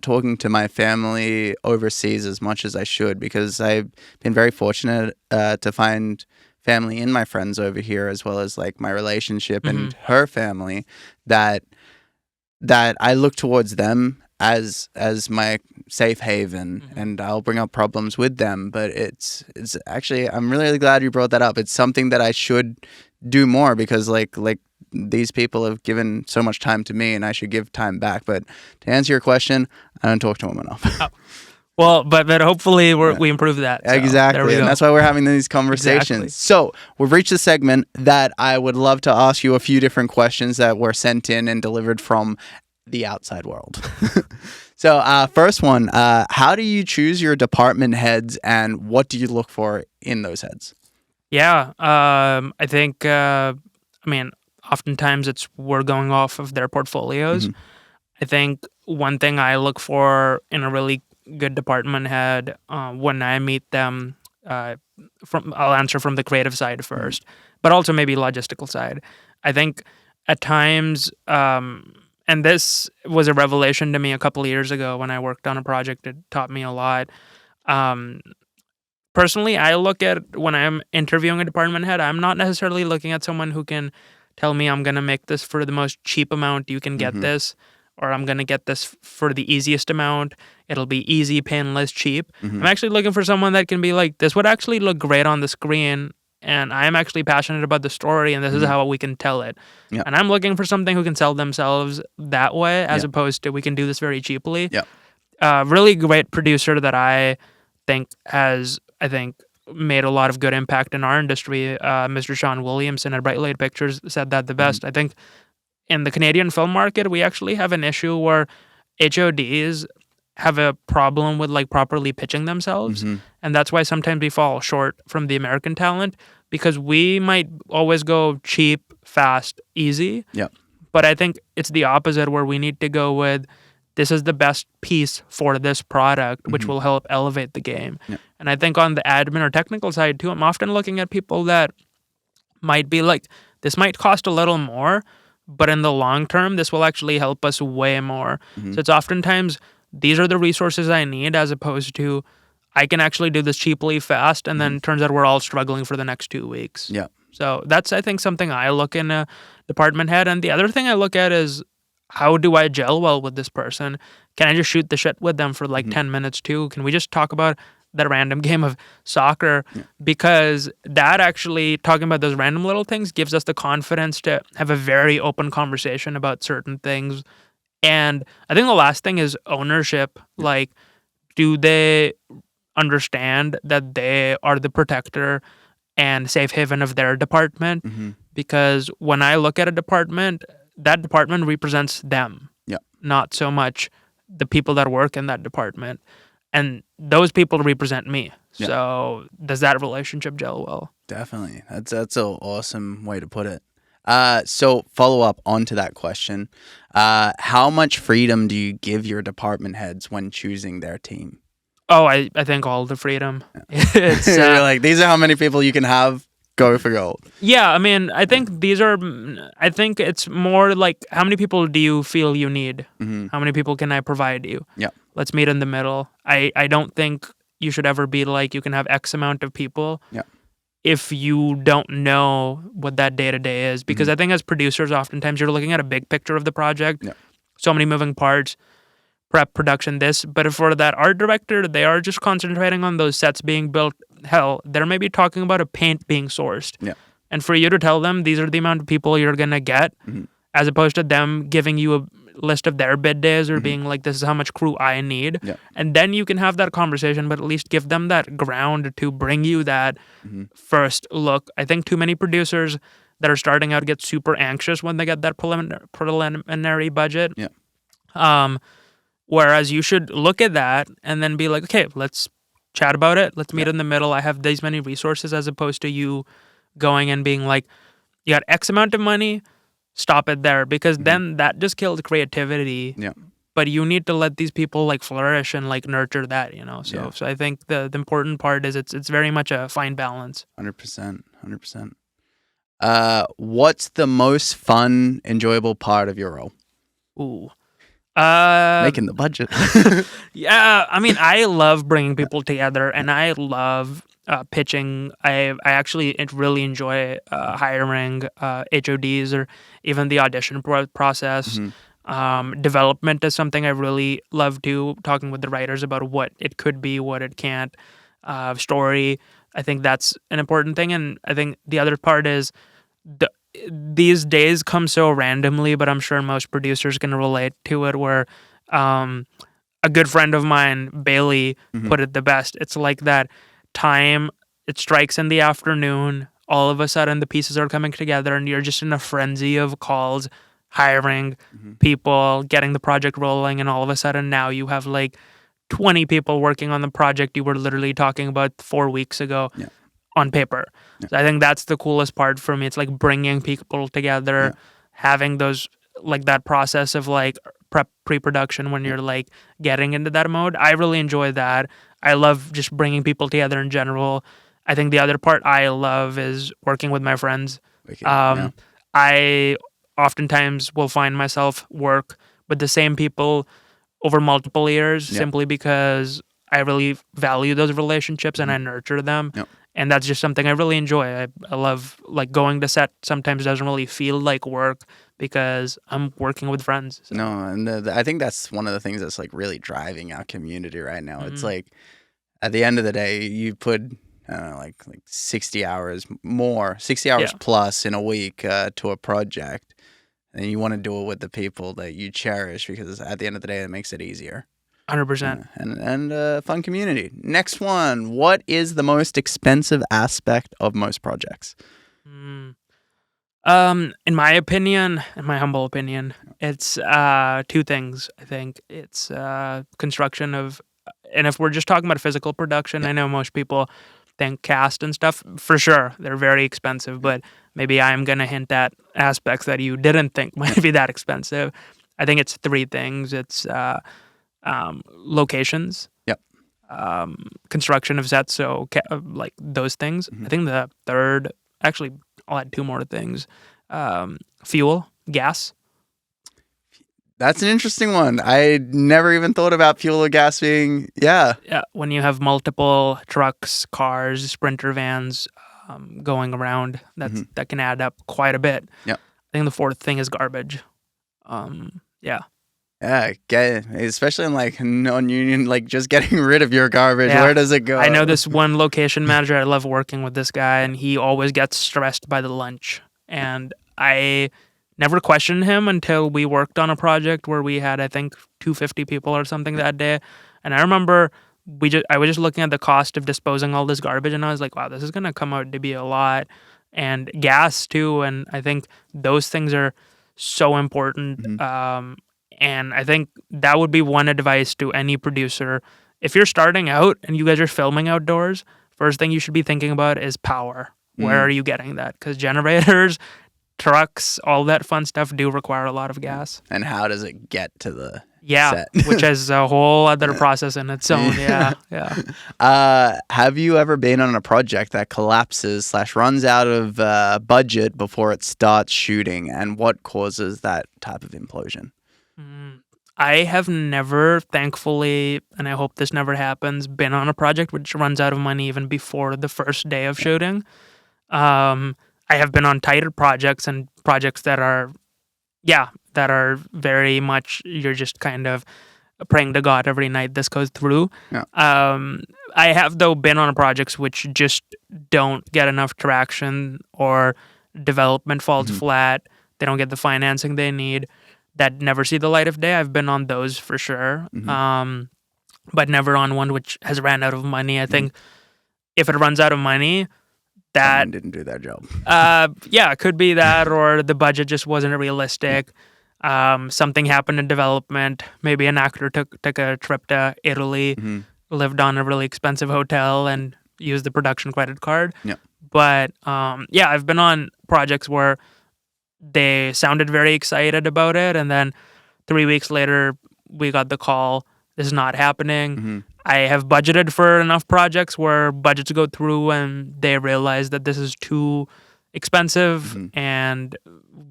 talking to my family overseas as much as I should, because I've been very fortunate to find family and my friends over here, as well as like my relationship Mm-hmm. and her family, that I look towards them as my safe haven, Mm-hmm. and I'll bring up problems with them. But it's actually, I'm really glad you brought that up. It's something that I should do more, because like these people have given so much time to me, and I should give time back. But to answer your question, I don't talk to them enough. Oh. Well, but hopefully Yeah. we improve that. So Exactly, there we and go. that's why we're having these conversations. Exactly. So we've reached a segment that I would love to ask you a few different questions that were sent in and delivered from the outside world. So first one, how do you choose your department heads, and what do you look for in those heads? Yeah. I think. I mean, oftentimes we're going off of their portfolios. Mhm. I think one thing I look for in a really good department head when I meet them, I'll answer from the creative side first, but also maybe logistical side. I think at times, and this was a revelation to me a couple of years ago when I worked on a project. It taught me a lot. Um, Personally, I look at when I'm interviewing a department head, I'm not necessarily looking at someone who can tell me I'm going to make this for the most cheap amount you can get Mhm. this, or I'm going to get this for the easiest amount. It'll be easy, painless, cheap. Mhm. I'm actually looking for someone that can be like, this would actually look great on the screen, and I'm actually passionate about the story, and this is Mhm. how we can tell it. Yeah. And I'm looking for something who can sell themselves that way, as Yeah. opposed to we can do this very cheaply. Yeah. Really great producer that I think has, made a lot of good impact in our industry. Mr. Sean Williamson at Bright Light Pictures said that the best. I think in the Canadian film market, we actually have an issue where HODs have a problem with like properly pitching themselves. Mhm. And that's why sometimes we fall short from the American talent, because we might always go cheap, fast, easy. Yeah. But I think it's the opposite, where we need to go with, this is the best piece for this product, which Mhm. will help elevate the game. Yeah. And I think on the admin or technical side too, I'm often looking at people that might be like, this might cost a little more, but in the long term, this will actually help us way more. Mhm. So it's oftentimes, these are the resources I need, as opposed to, I can actually do this cheaply, fast, and then turns out we're all struggling for the next 2 weeks. Yeah. So that's, I think, something I look in a department head. And the other thing I look at is, how do I gel well with this person? Can I just shoot the shit with them for like 10 minutes too? Can we just talk about that random game of soccer? Yeah. Because that actually, talking about those random little things, gives us the confidence to have a very open conversation about certain things. And I think the last thing is ownership. Like, do they understand that they are the protector and safe haven of their department? Mhm. Because when I look at a department, that department represents them, Yeah. not so much the people that work in that department. And those people represent me. Yeah. So does that relationship gel well? Definitely. That's an awesome way to put it. So follow up onto that question. How much freedom do you give your department heads when choosing their team? Oh, I think all the freedom. It's You're like, these are how many people you can have. Go for gold. yeah, I mean, I think I think it's more like, how many people do you feel you need? Mhm. How many people can I provide you? Yeah. Let's meet in the middle. I don't think you should ever be like, you can have X amount of people. Yeah. If you don't know what that day-to-day is. Because I think as producers, oftentimes you're looking at a big picture of the project. Yeah. So many moving parts, prep, production, this. But for that art director, they are just concentrating on those sets being built. Hell, they're maybe talking about a paint being sourced. Yeah. And for you to tell them these are the amount of people you're going to get, as opposed to them giving you a list of their bid days, or being like, this is how much crew I need. Yeah. And then you can have that conversation, but at least give them that ground to bring you that first look. I think too many producers that are starting out get super anxious when they get that preliminary budget. Yeah. Whereas you should look at that and then be like, okay, let's chat about it. Let's meet in the middle. I have these many resources, as opposed to you going and being like, you got X amount of money, stop it there. Because then that just kills creativity. Yeah. But you need to let these people like flourish and like nurture that, you know? So I think the important part is it's very much a fine balance. 100%. 100%. What's the most fun, enjoyable part of your role? Ooh. Making the budget. Yeah, I mean, I love bringing people together, and I love pitching. I actually really enjoy hiring HODs or even the audition process. Development is something I really love too, talking with the writers about what it could be, what it can't. Story, I think that's an important thing. And I think the other part is these days come so randomly, but I'm sure most producers can relate to it, where a good friend of mine, Bailey, put it the best. It's like that time, it strikes in the afternoon, all of a sudden the pieces are coming together and you're just in a frenzy of calls, hiring people, getting the project rolling, and all of a sudden now you have like 20 people working on the project you were literally talking about 4 weeks ago on paper. So I think that's the coolest part for me. It's like bringing people together, having those, like that process of like pre-production when you're like getting into that mode. I really enjoy that. I love just bringing people together in general. I think the other part I love is working with my friends. I oftentimes will find myself work with the same people over multiple years simply because I really value those relationships and I nurture them. And that's just something I really enjoy. I love like going to set sometimes doesn't really feel like work because I'm working with friends. So. No, and I think that's one of the things that's like really driving our community right now. It's like at the end of the day, you put I don't know, like 60 hours plus in a week to a project, and you want to do it with the people that you cherish because at the end of the day, it makes it easier. 100%. And fun community. Next one. What is the most expensive aspect of most projects? In my opinion, in my humble opinion, it's two things. I think it's construction of, and if we're just talking about physical production, I know most people think cast and stuff. For sure, they're very expensive, but maybe I'm gonna hint at aspects that you didn't think might be that expensive. I think it's three things. It's locations, construction of sets, so like those things. I think the third, actually, I'll add two more things. Fuel, gas. That's an interesting one. I never even thought about fuel or gas being, Yeah, when you have multiple trucks, cars, Sprinter vans going around, that can add up quite a bit. I think the fourth thing is garbage. Yeah, especially in like non-union, like just getting rid of your garbage. Where does it go? I know this one location manager. I love working with this guy, and he always gets stressed by the lunch. And I never questioned him until we worked on a project where we had, I think, 250 people or something that day. And I remember I was just looking at the cost of disposing all this garbage, and I was like, wow, this is gonna come out to be a lot. And gas too. And I think those things are so important. And I think that would be one advice to any producer. If you're starting out and you guys are filming outdoors, first thing you should be thinking about is power. Where are you getting that? Because generators, trucks, all that fun stuff do require a lot of gas. And how does it get to the set? Which is a whole other process in its own. Have you ever been on a project that collapses / runs out of budget before it starts shooting? And what causes that type of implosion? I have never, thankfully, and I hope this never happens, been on a project which runs out of money even before the first day of shooting. I have been on tighter projects and projects that are very much, you're just kind of praying to God every night this goes through. I have, though, been on projects which just don't get enough traction or development falls flat. They don't get the financing they need. That never see the light of day. I've been on those for sure, but never on one which has ran out of money. I think if it runs out of money, that someone didn't do their job. It could be that, or the budget just wasn't realistic. Something happened in development. Maybe an actor took a trip to Italy, lived on a really expensive hotel, and used the production credit card. But I've been on projects where they sounded very excited about it, and then 3 weeks later, we got the call, this is not happening. I have budgeted for enough projects where budgets go through and they realize that this is too expensive and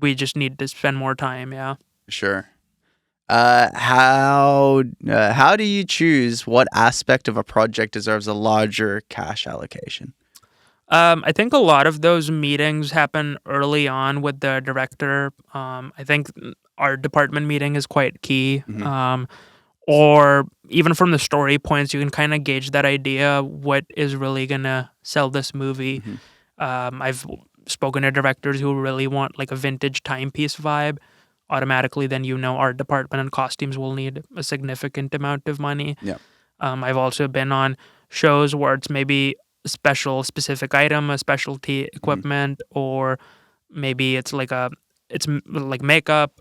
we just need to spend more time, Sure. How do you choose what aspect of a project deserves a larger cash allocation? I think a lot of those meetings happen early on with the director. I think our department meeting is quite key. Hmm. Or even from the story points, you can kind of gauge that idea what is really gonna sell this movie. Hmm. I've spoken to directors who really want like a vintage timepiece vibe. Automatically, then our department and costumes will need a significant amount of money. Yeah. I've also been on shows where it's maybe a specific item, a specialty Hmm. equipment, or maybe like makeup,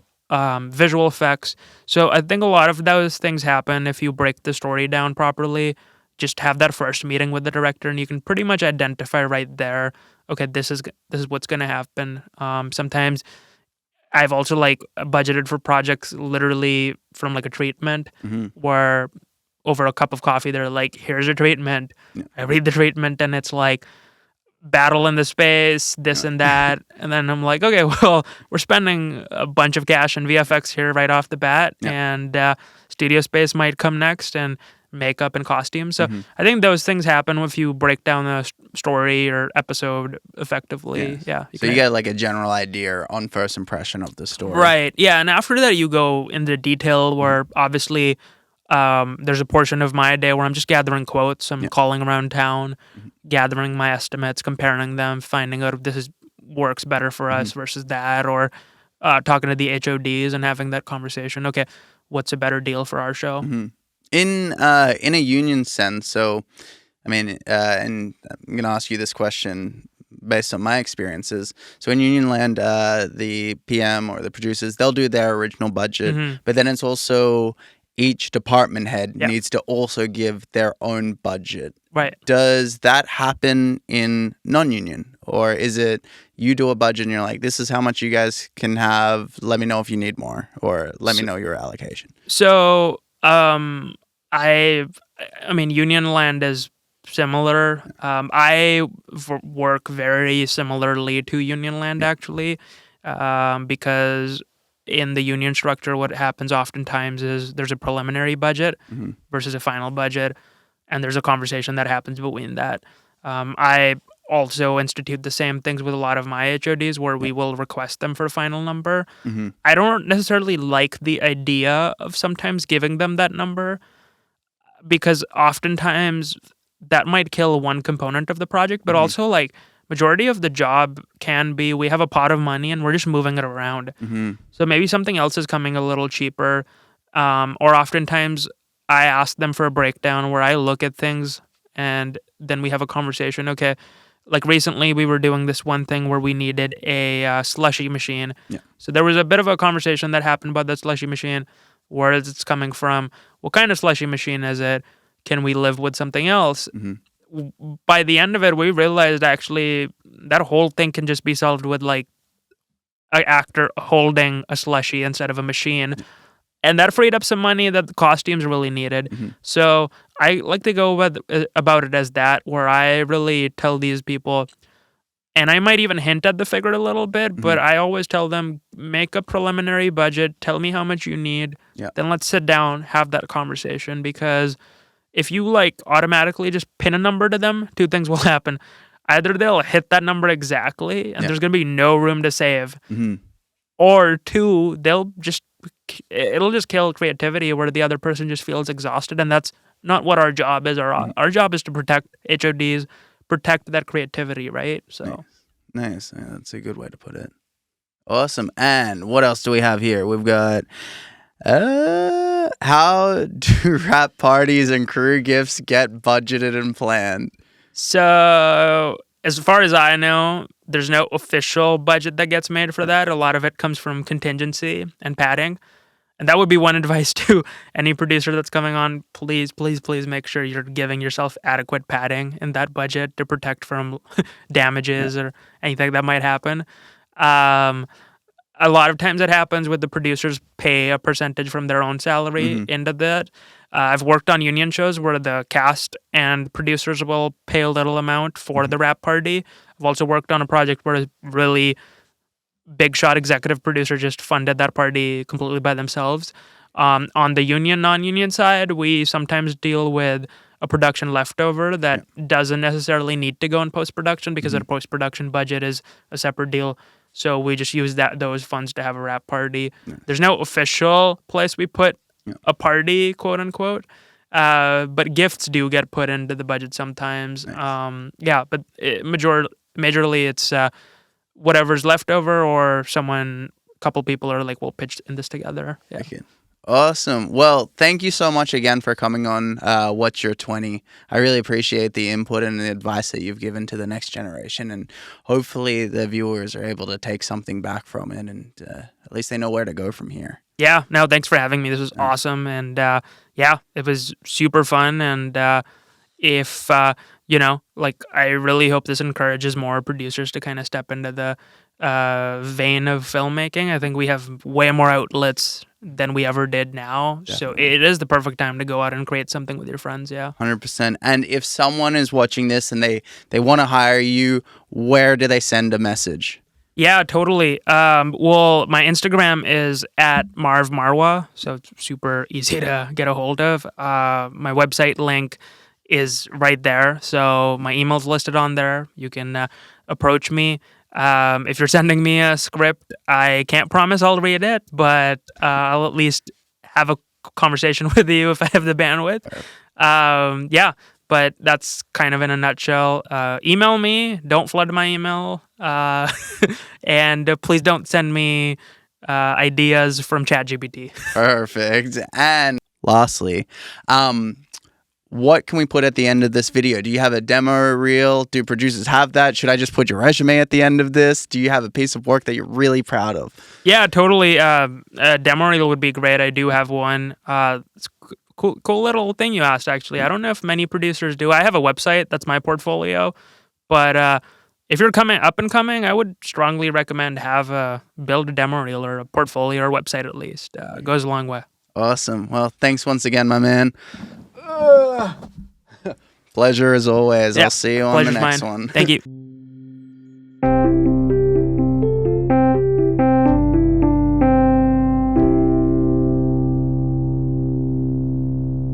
visual effects. So I think a lot of those things happen if you break the story down properly. Just have that first meeting with the director, and you can pretty much identify right there. Okay, this is what's gonna happen. Sometimes I've also like budgeted for projects literally from like a treatment Hmm. where over a cup of coffee they're like, here's a treatment. Yeah. I read the treatment and it's like battle in the space, this Yeah. and that. And then I'm like, okay, well, we're spending a bunch of cash in VFX here right off the bat, Yeah. and studio space might come next, and makeup and costumes. So Hmm. I think those things happen if you break down the story or episode effectively. Yes. Yeah. So you get like a general idea on first impression of the story. Right. Yeah. And after that, you go into detail where obviously there's a portion of my day where I'm just gathering quotes. I'm Yeah. calling around town, Mhm. gathering my estimates, comparing them, finding out if works better for us versus that, or talking to the HODs and having that conversation. Okay, what's a better deal for our show? Hmm. In a union sense, so I mean, and I'm gonna ask you this question based on my experiences. So in union land, the PM or the producers, they'll do their original budget, Hmm. but then it's also each department head Yeah. needs to also give their own budget. Right. Does that happen in non-union, or is it you do a budget and you're like, this is how much you guys can have, let me know if you need more, or let me know your allocation? So, I mean, Union Land is similar. Work very similarly to Union Land actually, because in the union structure, what happens oftentimes is there's a preliminary budget Hmm. versus a final budget, and there's a conversation that happens between that. I also institute the same things with a lot of my HODs where we will request them for a final number. Hmm. I don't necessarily like the idea of sometimes giving them that number because oftentimes that might kill one component of the project, but Hmm. also like majority of the job can be we have a pot of money and we're just moving it around. Hmm. So maybe something else is coming a little cheaper. Or oftentimes I ask them for a breakdown where I look at things and then we have a conversation. Okay, like recently we were doing this one thing where we needed a slushy machine. Yeah. So there was a bit of a conversation that happened about that slushy machine. Where is it coming from? What kind of slushy machine is it? Can we live with something else? Hmm. By the end of it, we realized actually that whole thing can just be solved with like an actor holding a slushy instead of a machine. And that freed up some money that the costumes really needed. Hmm. So I like to go about it as that, where I really tell these people, and I might even hint at the figure a little bit, but I always tell them, make a preliminary budget, tell me how much you need, Yeah. then let's sit down, have that conversation. Because if you like automatically just pin a number to them, two things will happen. Either they'll hit that number exactly, and Yeah. there's going to be no room to save, Hmm. or two, it'll just kill creativity where the other person just feels exhausted, and that's not what our job is. Our job is to protect HODs, protect that creativity, right? So Nice. Yeah, that's a good way to put it. Awesome. And what else do we have here? We've got how do rap parties and crew gifts get budgeted and planned? So as far as I know, there's no official budget that gets made for that. A lot of it comes from contingency and padding. And that would be one advice to any producer that's coming on. Please, please, please make sure you're giving yourself adequate padding in that budget to protect from damages or anything that might happen. A lot of times it happens with the producers pay a percentage from their own salary into that. I've worked on union shows where the cast and producers will pay a little amount for the rap party. I've also worked on a project where a really big shot executive producer just funded that party completely by themselves. On the union, non-union side, we sometimes deal with a production leftover that doesn't necessarily need to go in post-production because the post-production budget is a separate deal. So we just use those funds to have a wrap party. There's no official place we put a party, quote unquote. But gifts do get put into the budget sometimes. But majorly it's whatever's left over, or a couple people are like, we'll pitch in this together. Yeah. Okay. Awesome. Well, thank you so much again for coming on What's Your 20. I really appreciate the input and the advice that you've given to the next generation, and hopefully the viewers are able to take something back from it, and at least they know where to go from here. Yeah, no, thanks for having me. This was awesome, and it was super fun, and if I really hope this encourages more producers to kind of step into the vein of filmmaking. I think we have way more outlets than we ever did now. Definitely. So it is the perfect time to go out and create something with your friends. Yeah, 100%. And if someone is watching this and they want to hire you, where do they send a message? Yeah, totally. Well, my Instagram is at Marvin Marwah, so it's super easy to get a hold of. My website link is right there, so my email's listed on there. You can approach me. If you're sending me a script, I can't promise I'll read it, but I'll at least have a conversation with you if I have the bandwidth. But that's kind of in a nutshell. Email me. Don't flood my email. And please don't send me ideas from ChatGPT. Perfect. And lastly, what can we put at the end of this video? Do you have a demo reel? Do producers have that? Should I just put your resume at the end of this? Do you have a piece of work that you're really proud of? Yeah, totally. A demo reel would be great. I do have one. It's cool little thing you asked, actually. I don't know if many producers do. I have a website. That's my portfolio. But if you're up and coming, I would strongly recommend build a demo reel or a portfolio or website at least. It goes a long way. Awesome. Well, thanks once again, my man. Pleasure as always. I'll see you on the next one. Thank you.